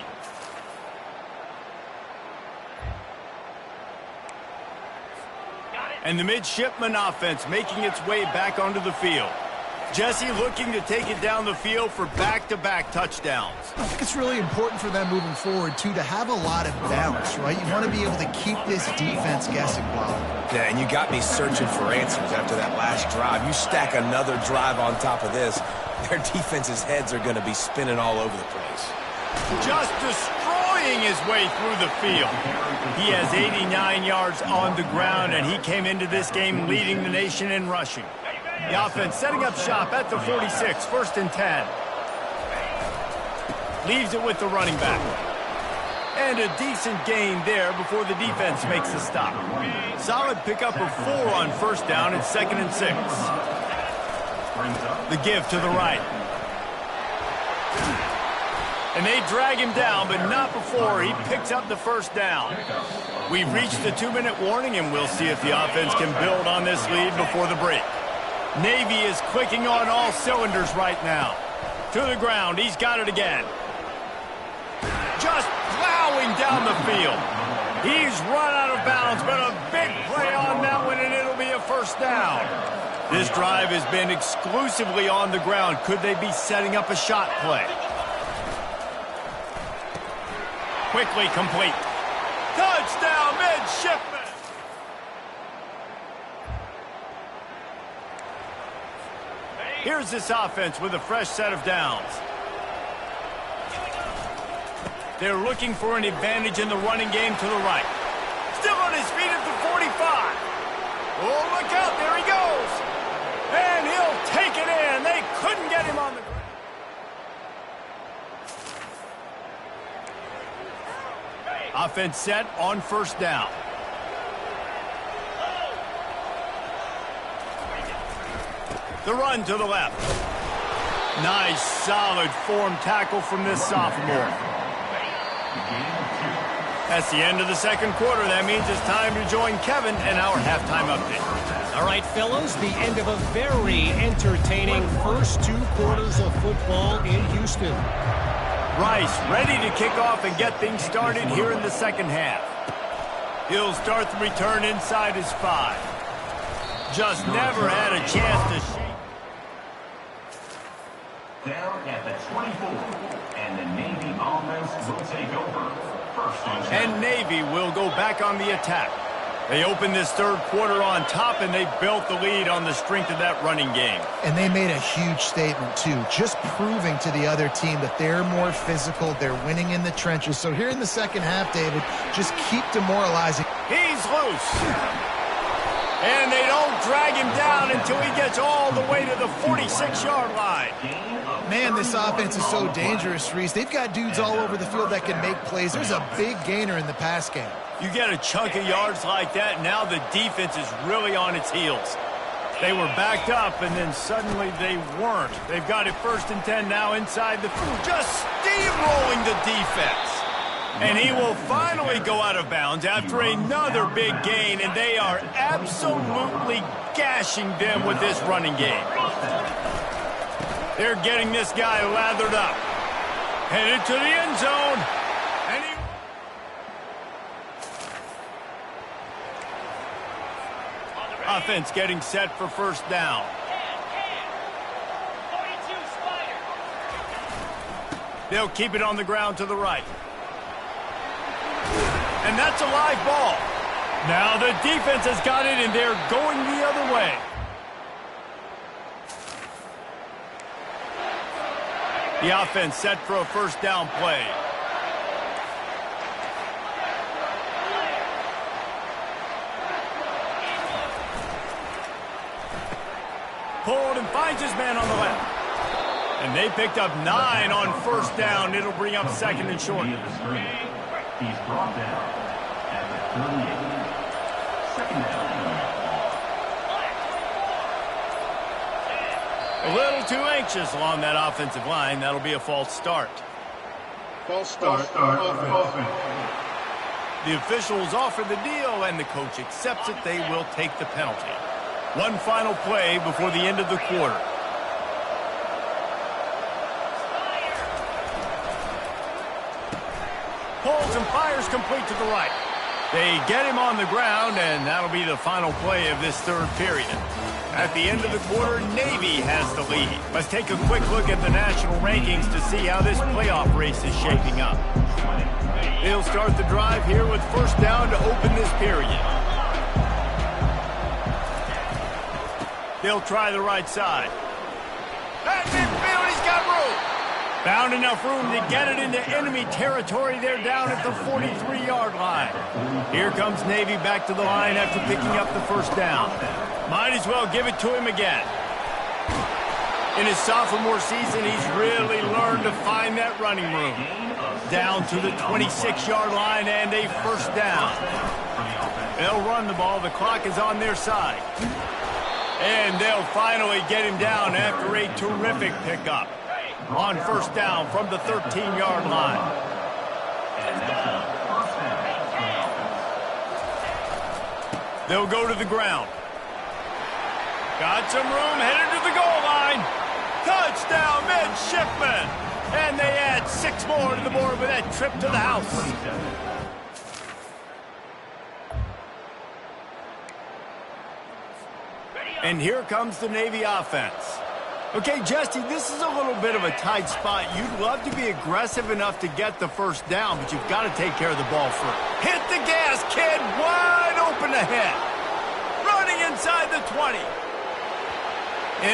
And the midshipman offense making its way back onto the field. Jesse looking to take it down the field for back-to-back touchdowns. I think it's really important for them moving forward, too, to have a lot of balance, right? You want to be able to keep this defense guessing, Bob. Yeah, and you got me searching for answers after that last drive. You stack another drive on top of this, their defense's heads are going to be spinning all over the place. Just destroying his way through the field. He has 89 yards on the ground, and he came into this game leading the nation in rushing. The offense setting up shop at the 46, 1st and 10. Leaves it with the running back. And a decent gain there before the defense makes the stop. Solid pickup of 4 on first down. It's 2nd and 6. The give to the right. And they drag him down, but not before he picks up the first down. We've reached the 2-minute warning, and we'll see if the offense can build on this lead before the break. Navy is clicking on all cylinders right now. To the ground, he's got it again. Just plowing down the field. He's run out of bounds, but a big play on that one, and it'll be a first down. This drive has been exclusively on the ground. Could they be setting up a shot play? Quickly complete. Touchdown, midshipman. Here's this offense with a fresh set of downs. They're looking for an advantage in the running game to the right. Still on his feet at the 45. Oh, look out, there he goes. And he'll take it in. They couldn't get him on the ground. Offense set on first down. The run to the left. Nice, solid form tackle from this sophomore. That's the end of the second quarter. That means it's time to join Kevin in our halftime update. All right, fellas, the end of a very entertaining first 2 quarters of football in Houston. Rice ready to kick off and get things started here in the second half. He'll start the return inside his 5. Just never had a chance to shake. Down at the 24, and the Navy offense will take over. First and Navy will go back on the attack. They opened this third quarter on top, and they built the lead on the strength of that running game. And they made a huge statement, too, just proving to the other team that they're more physical, they're winning in the trenches. So here in the second half, David, just keep demoralizing. He's loose. And they don't drag him down until he gets all the way to the 46-yard line. Man, this offense is so dangerous, Reese. They've got dudes all over the field that can make plays. There's a big gainer in the pass game. You get a chunk of yards like that, now the defense is really on its heels. They were backed up, and then suddenly they weren't. They've got it 1st and 10 now inside the field, just steamrolling the defense. And he will finally go out of bounds after another big gain, and they are absolutely gashing them with this running game. They're getting this guy lathered up. Headed to the end zone. And he... Offense getting set for 1st down. They'll keep it on the ground to the right. And that's a live ball. Now the defense has got it, and they're going the other way. The offense set for a 1st down play. Pulled and finds his man on the left. And they picked up 9 on 1st down. It'll bring up 2nd and short. He's brought down at the 38. 2nd down. A little too anxious along that offensive line. That'll be a false start. False start. Offense. The officials offer the deal, and the coach accepts it. They will take the penalty. One final play before the end of the quarter. Pulls and fires complete to the right. They get him on the ground, and that'll be the final play of this 3rd period. At the end of the quarter, Navy has the lead. Let's take a quick look at the national rankings to see how this playoff race is shaping up. They'll start the drive here with 1st down to open this period. They'll try the right side. At midfield, he's got room. Found enough room to get it into enemy territory. They're down at the 43-yard line. Here comes Navy back to the line after picking up the 1st down. Might as well give it to him again. In his sophomore season, he's really learned to find that running room. Down to the 26-yard line and a 1st down. They'll run the ball. The clock is on their side. And they'll finally get him down after a terrific pickup. On 1st down from the 13-yard line. They'll go to the ground. Got some room, headed to the goal line. Touchdown, midshipmen. And they add 6 more to the board with that trip to the house. And here comes the Navy offense. Okay, Jesse, this is a little bit of a tight spot. You'd love to be aggressive enough to get the 1st down, but you've got to take care of the ball first. Hit the gas, kid. Wide open ahead. Running inside the 20.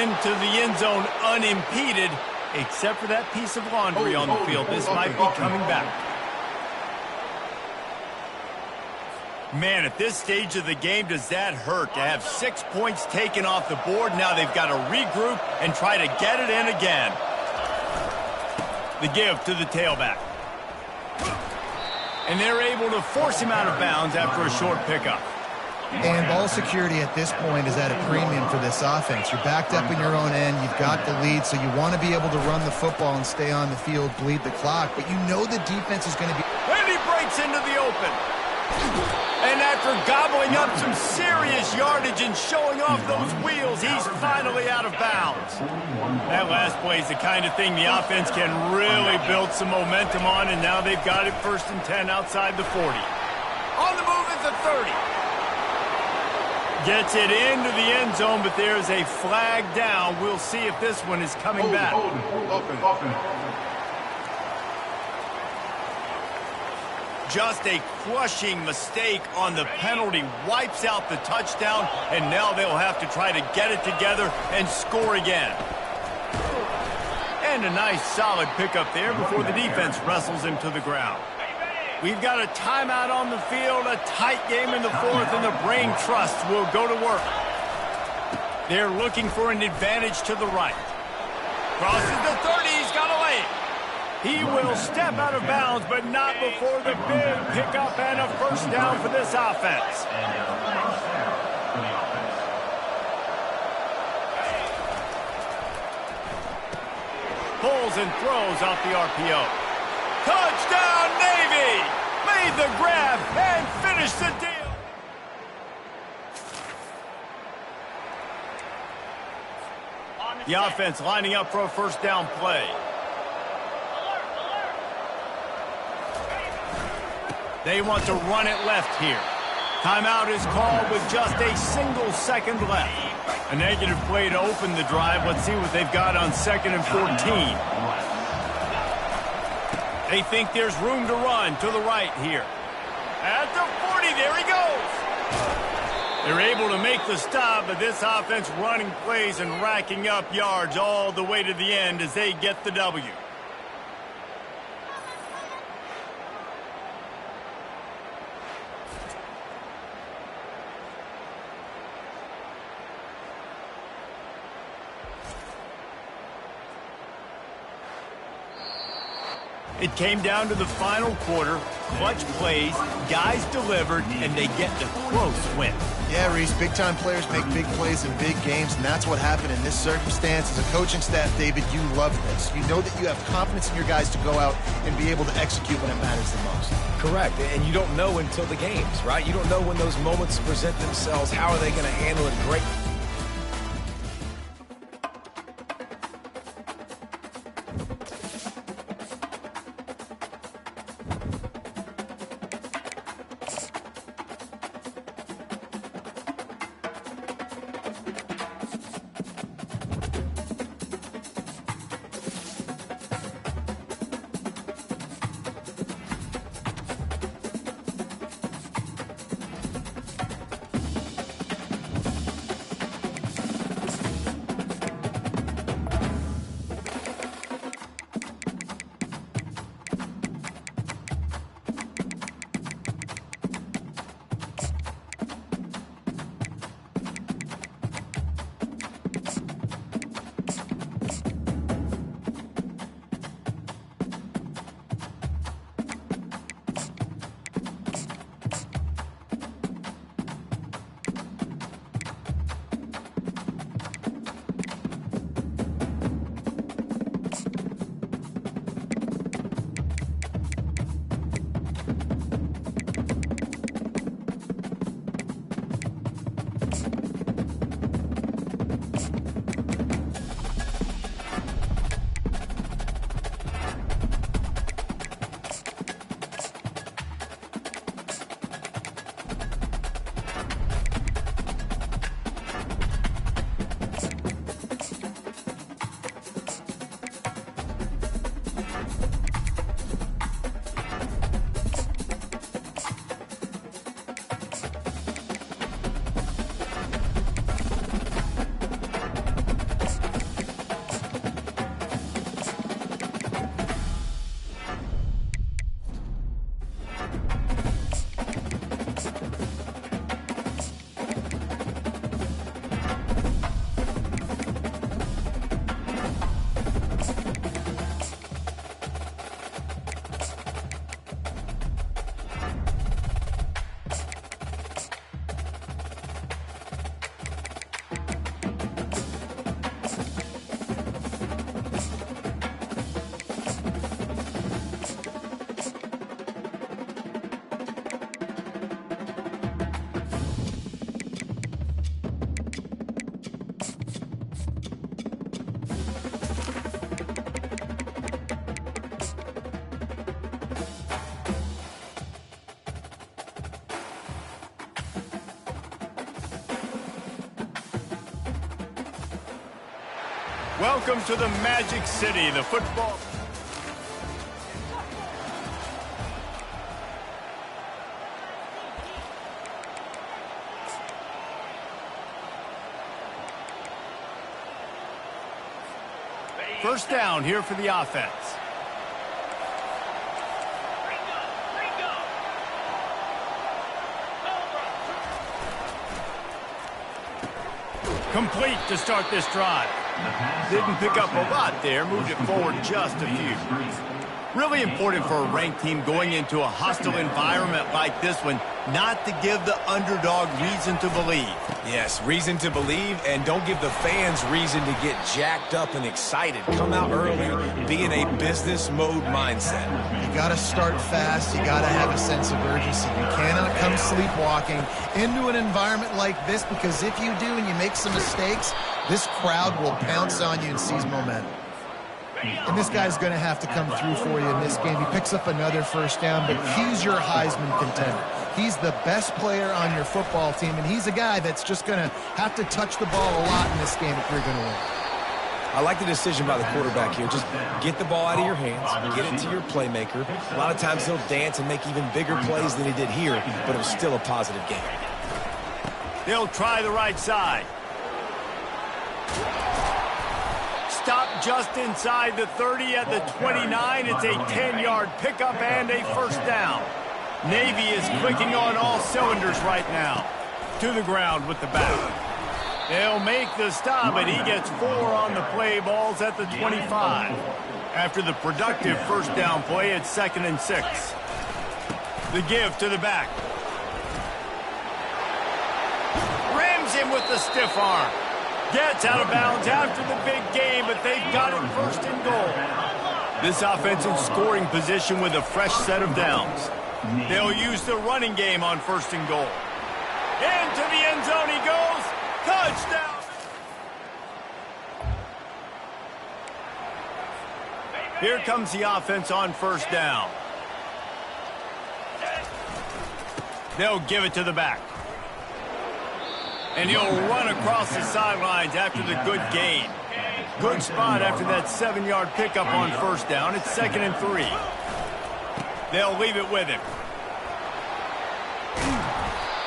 Into the end zone unimpeded, except for that piece of laundry on the field. This might be coming back. Man, at this stage of the game, does that hurt to have 6 points taken off the board? Now they've got to regroup and try to get it in again. The give to the tailback. And they're able to force him out of bounds after a short pickup. And ball security at this point is at a premium for this offense. You're backed up in your own end. You've got the lead, so you want to be able to run the football and stay on the field, bleed the clock. But you know the defense is going to be... And he breaks into the open. And after gobbling up some serious yardage and showing off those wheels, he's finally out of bounds. That last play is the kind of thing the offense can really build some momentum on, and now they've got it 1st and 10 outside the 40. On the move at the 30. Gets it into the end zone, but there's a flag down. We'll see if this one is coming back. Just a crushing mistake on the penalty. Wipes out the touchdown, and now they'll have to try to get it together and score again. And a nice solid pickup there before the defense wrestles him to the ground. We've got a timeout on the field, a tight game in the 4th, and the brain trust will go to work. They're looking for an advantage to the right. Crosses the 30, he's got a lane. He will step out of bounds, but not before the big pickup and a first down for this offense. Pulls and throws off the RPO. Touchdown, Navy! Made the grab and finished the deal. The offense lining up for a first down play. They want to run it left here. Timeout is called with just a single second left. A negative play to open the drive. Let's see what they've got on 2nd and 14. They think there's room to run to the right here. At the 40, there he goes. They're able to make the stop, but this offense running plays and racking up yards all the way to the end as they get the W. It came down to the final quarter. Clutch plays, guys delivered, and they get the close win. Yeah, Reese, big-time players make big plays in big games, and that's what happened in this circumstance. As a coaching staff, David, you love this. You know that you have confidence in your guys to go out and be able to execute when it matters the most. Correct, and you don't know until the games, right? You don't know when those moments present themselves. How are they going to handle it? Great. Welcome to the Magic City, the football. First down here for the offense. Complete to start this drive. Didn't pick up a lot there, moved it forward just a few. Really important for a ranked team going into a hostile environment like this one, not to give the underdog reason to believe. Yes, reason to believe, and don't give the fans reason to get jacked up and excited. Come out early, be in a business mode mindset. You got to start fast. You got to have a sense of urgency. You cannot come sleepwalking into an environment like this, because if you do and you make some mistakes, this crowd will pounce on you and seize momentum. And this guy's going to have to come through for you in this game. He picks up another first down, but he's your Heisman contender. He's the best player on your football team, and he's a guy that's just going to have to touch the ball a lot in this game if you're going to win. I like the decision by the quarterback here. Just get the ball out of your hands, get it to your playmaker. A lot of times he'll dance and make even bigger plays than he did here, but it was still a positive game. They'll try the right side. Stop just inside the 30 at the 29. It's a 10-yard pickup and a first down. Navy is clicking on all cylinders right now. To the ground with the back. They'll make the stop, and he gets 4 on the play balls at the 25. After the productive first down play, it's 2nd and 6. The give to the back. Rams him with the stiff arm. Gets out of bounds after the big game, but they've got it 1st and goal. This offense in scoring position with a fresh set of downs. They'll use the running game on 1st and goal. Into the end zone he goes. Touchdown. Here comes the offense on 1st down. They'll give it to the back. And he'll run across the sidelines after the good gain. Good spot after that 7-yard pickup on 1st down. It's 2nd and 3. They'll leave it with him.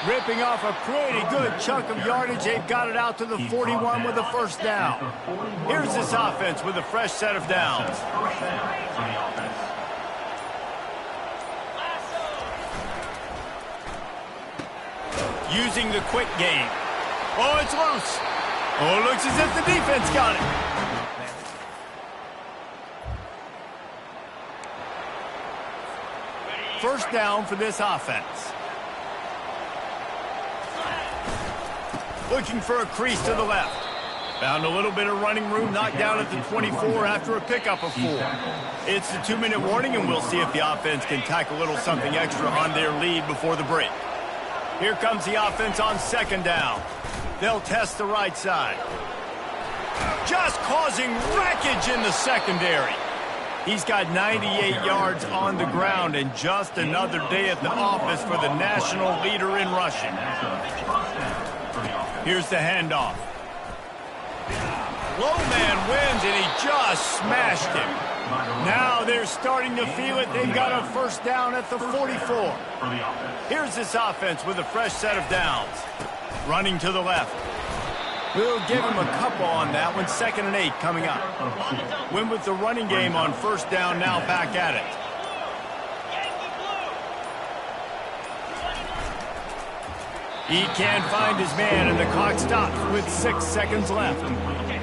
Ripping off a pretty good chunk of yardage. They've got it out to the 41 with a first down. Here's this offense with a fresh set of downs. Using the quick game. Oh, it's loose. Oh, it looks as if the defense got it. First down for this offense. Looking for a crease to the left. Found a little bit of running room, knocked down at the 24 after a pickup of 4. It's the 2-minute warning, and we'll see if the offense can tack a little something extra on their lead before the break. Here comes the offense on 2nd down. They'll test the right side. Just causing wreckage in the secondary. He's got 98 yards on the ground, and just another day at the office for the national leader in rushing. Here's the handoff. Low man wins, and he just smashed him. Now they're starting to feel it. They've got a first down at the 44. Here's this offense with a fresh set of downs. Running to the left. We'll give him a couple on that one. 2nd and 8 coming up. Win with the running game on 1st down, now back at it. He can't find his man, and the clock stops with 6 seconds left.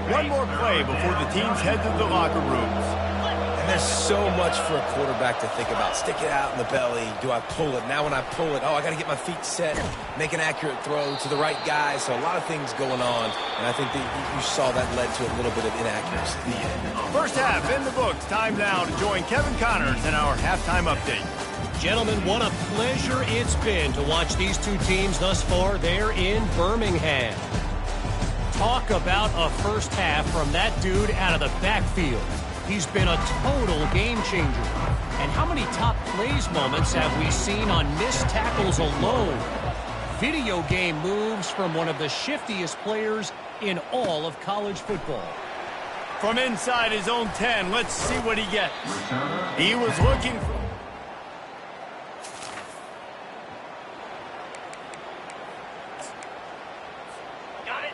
One more play before the teams head to the locker rooms. And there's so much for a quarterback to think about. Stick it out in the belly. Do I pull it? Now when I pull it, I got to get my feet set, make an accurate throw to the right guy. So a lot of things going on, and I think that you saw that led to a little bit of inaccuracy at the end. First half in the books. Time now to join Kevin Connors in our halftime update. Gentlemen, what a pleasure it's been to watch these two teams thus far there in Birmingham. Talk about a first half from that dude out of the backfield. He's been a total game changer. And how many top plays moments have we seen on missed tackles alone? Video game moves from one of the shiftiest players in all of college football. From inside his own 10, let's see what he gets. He was looking for...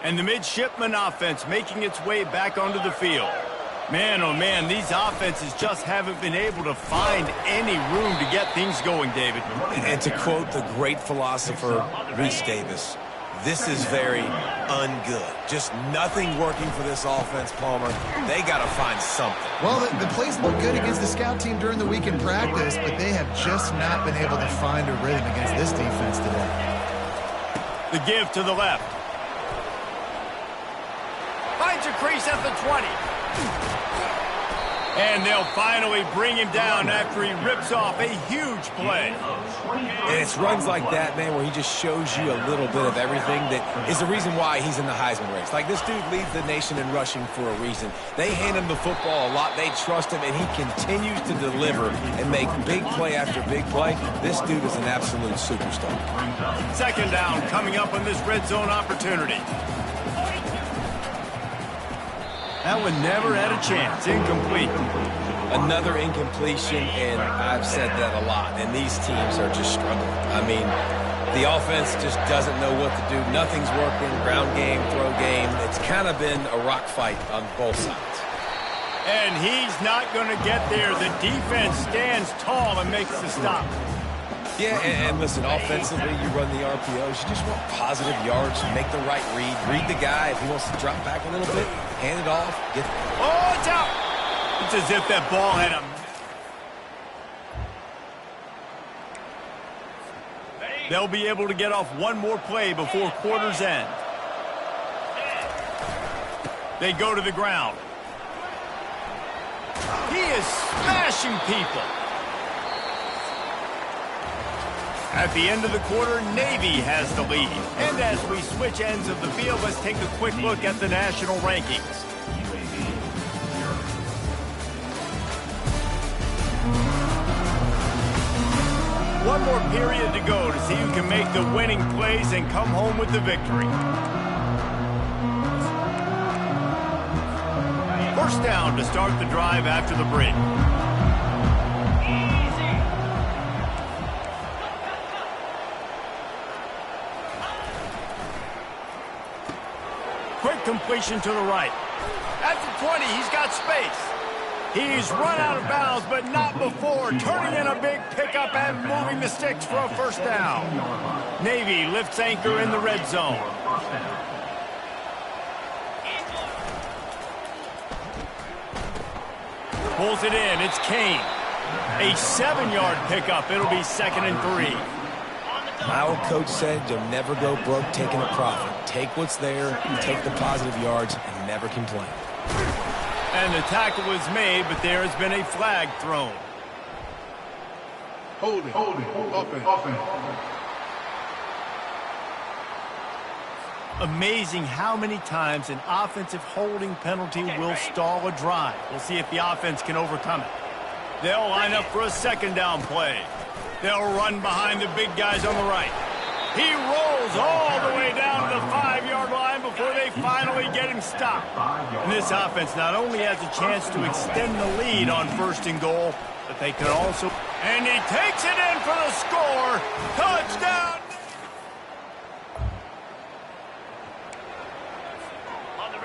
And the midshipman offense making its way back onto the field. Man, oh man, these offenses just haven't been able to find any room to get things going, David. And to quote the great philosopher, Reese Davis, This is very ungood. Just nothing working for this offense, Palmer. They got to find something. Well, the plays look good against the scout team during the week in practice, but they have just not been able to find a rhythm against this defense today. The give to the left. Finds a crease at the 20. And they'll finally bring him down after he rips off a huge play. And it's runs like that, man, where he just shows you a little bit of everything that is the reason why he's in the Heisman race. Like, this dude leads the nation in rushing for a reason. They hand him the football a lot. They trust him, and he continues to deliver and make big play after big play. This dude is an absolute superstar. Second down coming up on this red zone opportunity. That one never had a chance. Incomplete. Another incompletion, and I've said that a lot, and these teams are just struggling. I mean, the offense just doesn't know what to do. Nothing's working. Ground game, throw game. It's kind of been a rock fight on both sides. And he's not going to get there. The defense stands tall and makes the stop. Yeah, and listen, offensively, you run the RPOs. You just want positive yards, make the right read. Read the guy. If he wants to drop back a little bit, hand it off. Oh, it's out. It's as if that ball had a... They'll be able to get off one more play before quarter's end. They go to the ground. He is smashing people. At the end of the quarter, Navy has the lead. And as we switch ends of the field, let's take a quick look at the national rankings. One more period to go to see who can make the winning plays and come home with the victory. First down to start the drive after the break. Quick completion to the right. At the 20, he's got space. He's run out of bounds, but not before turning in a big pickup and moving the sticks for a first down. Navy lifts anchor in the red zone. Pulls it in. It's Kane. A 7-yard pickup. It'll be 2nd and 3. My old coach said you'll never go broke taking a profit. Take what's there, take the positive yards, and never complain. And the tackle was made, but there has been a flag thrown. Holding. Offense. Amazing how many times an offensive holding penalty will stall a drive. We'll see if the offense can overcome it. They'll line up for a second down play. They'll run behind the big guys on the right. He rolls all the way down to the 5-yard line before they finally get him stopped. And this offense not only has a chance to extend the lead on 1st and goal, but they could also... And he takes it in for the score. Touchdown!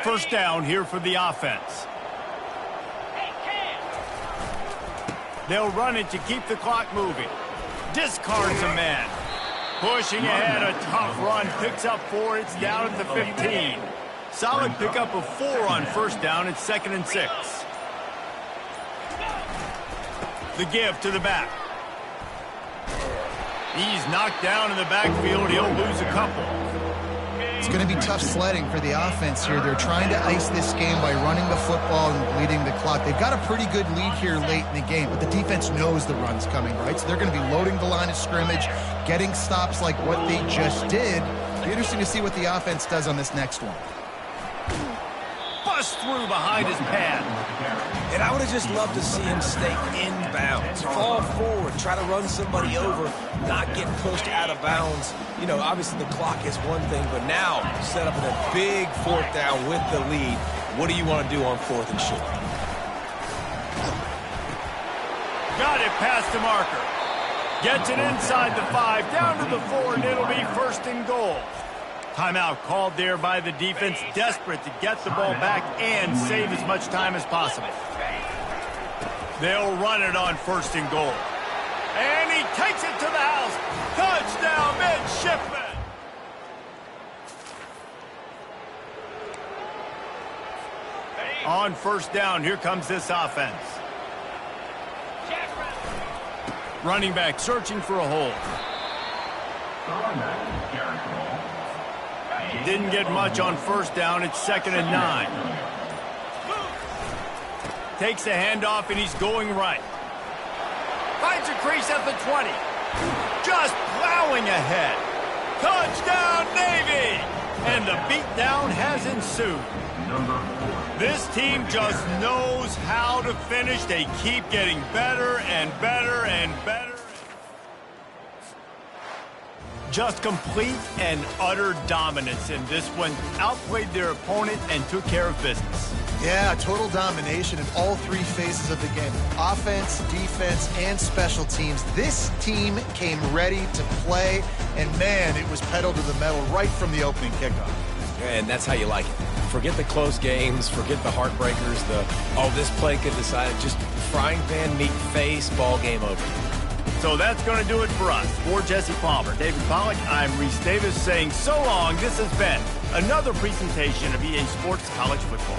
First down here for the offense. They'll run it to keep the clock moving. Discards a man. Pushing ahead, a tough run, picks up 4, it's down at the 15. Solid pickup of 4 on first down, it's 2nd and 6. The give to the back. He's knocked down in the backfield, he'll lose a couple. It's going to be tough sledding for the offense here. They're trying to ice this game by running the football and bleeding the clock. They've got a pretty good lead here late in the game, but the defense knows the run's coming, right? So they're going to be loading the line of scrimmage, getting stops like what they just did. It'll be interesting to see what the offense does on this next one. Bust through behind his pad. And I would have just loved to see him stay in bounds. Fall forward, try to run somebody over, not get pushed out of bounds. You know, obviously the clock is one thing, but now set up in a big 4th down with the lead. What do you want to do on 4th and short? Got it past the marker. Gets it inside the 5, down to the 4, and it'll be 1st and goal. Timeout called there by the defense, desperate to get the ball back and save as much time as possible. They'll run it on 1st and goal. And he takes it to the house. Touchdown, midshipman. On first down, here comes this offense. Running back searching for a hole. Didn't get much on first down. It's 2nd and 9. Takes a handoff, and he's going right. Finds a crease at the 20. Just plowing ahead. Touchdown, Navy! And the beatdown has ensued. This team just knows how to finish. They keep getting better and better and better. Just complete and utter dominance in this one. Outplayed their opponent and took care of business. Yeah, total domination in all three phases of the game. Offense, defense, and special teams. This team came ready to play, and man, it was pedal to the metal right from the opening kickoff. And that's how you like it. Forget the close games, forget the heartbreakers, this play could decide. Just frying pan, meat face, ball game over. So that's going to do it for us. For Jesse Palmer, David Pollack, I'm Reese Davis saying so long. This has been another presentation of EA Sports College Football.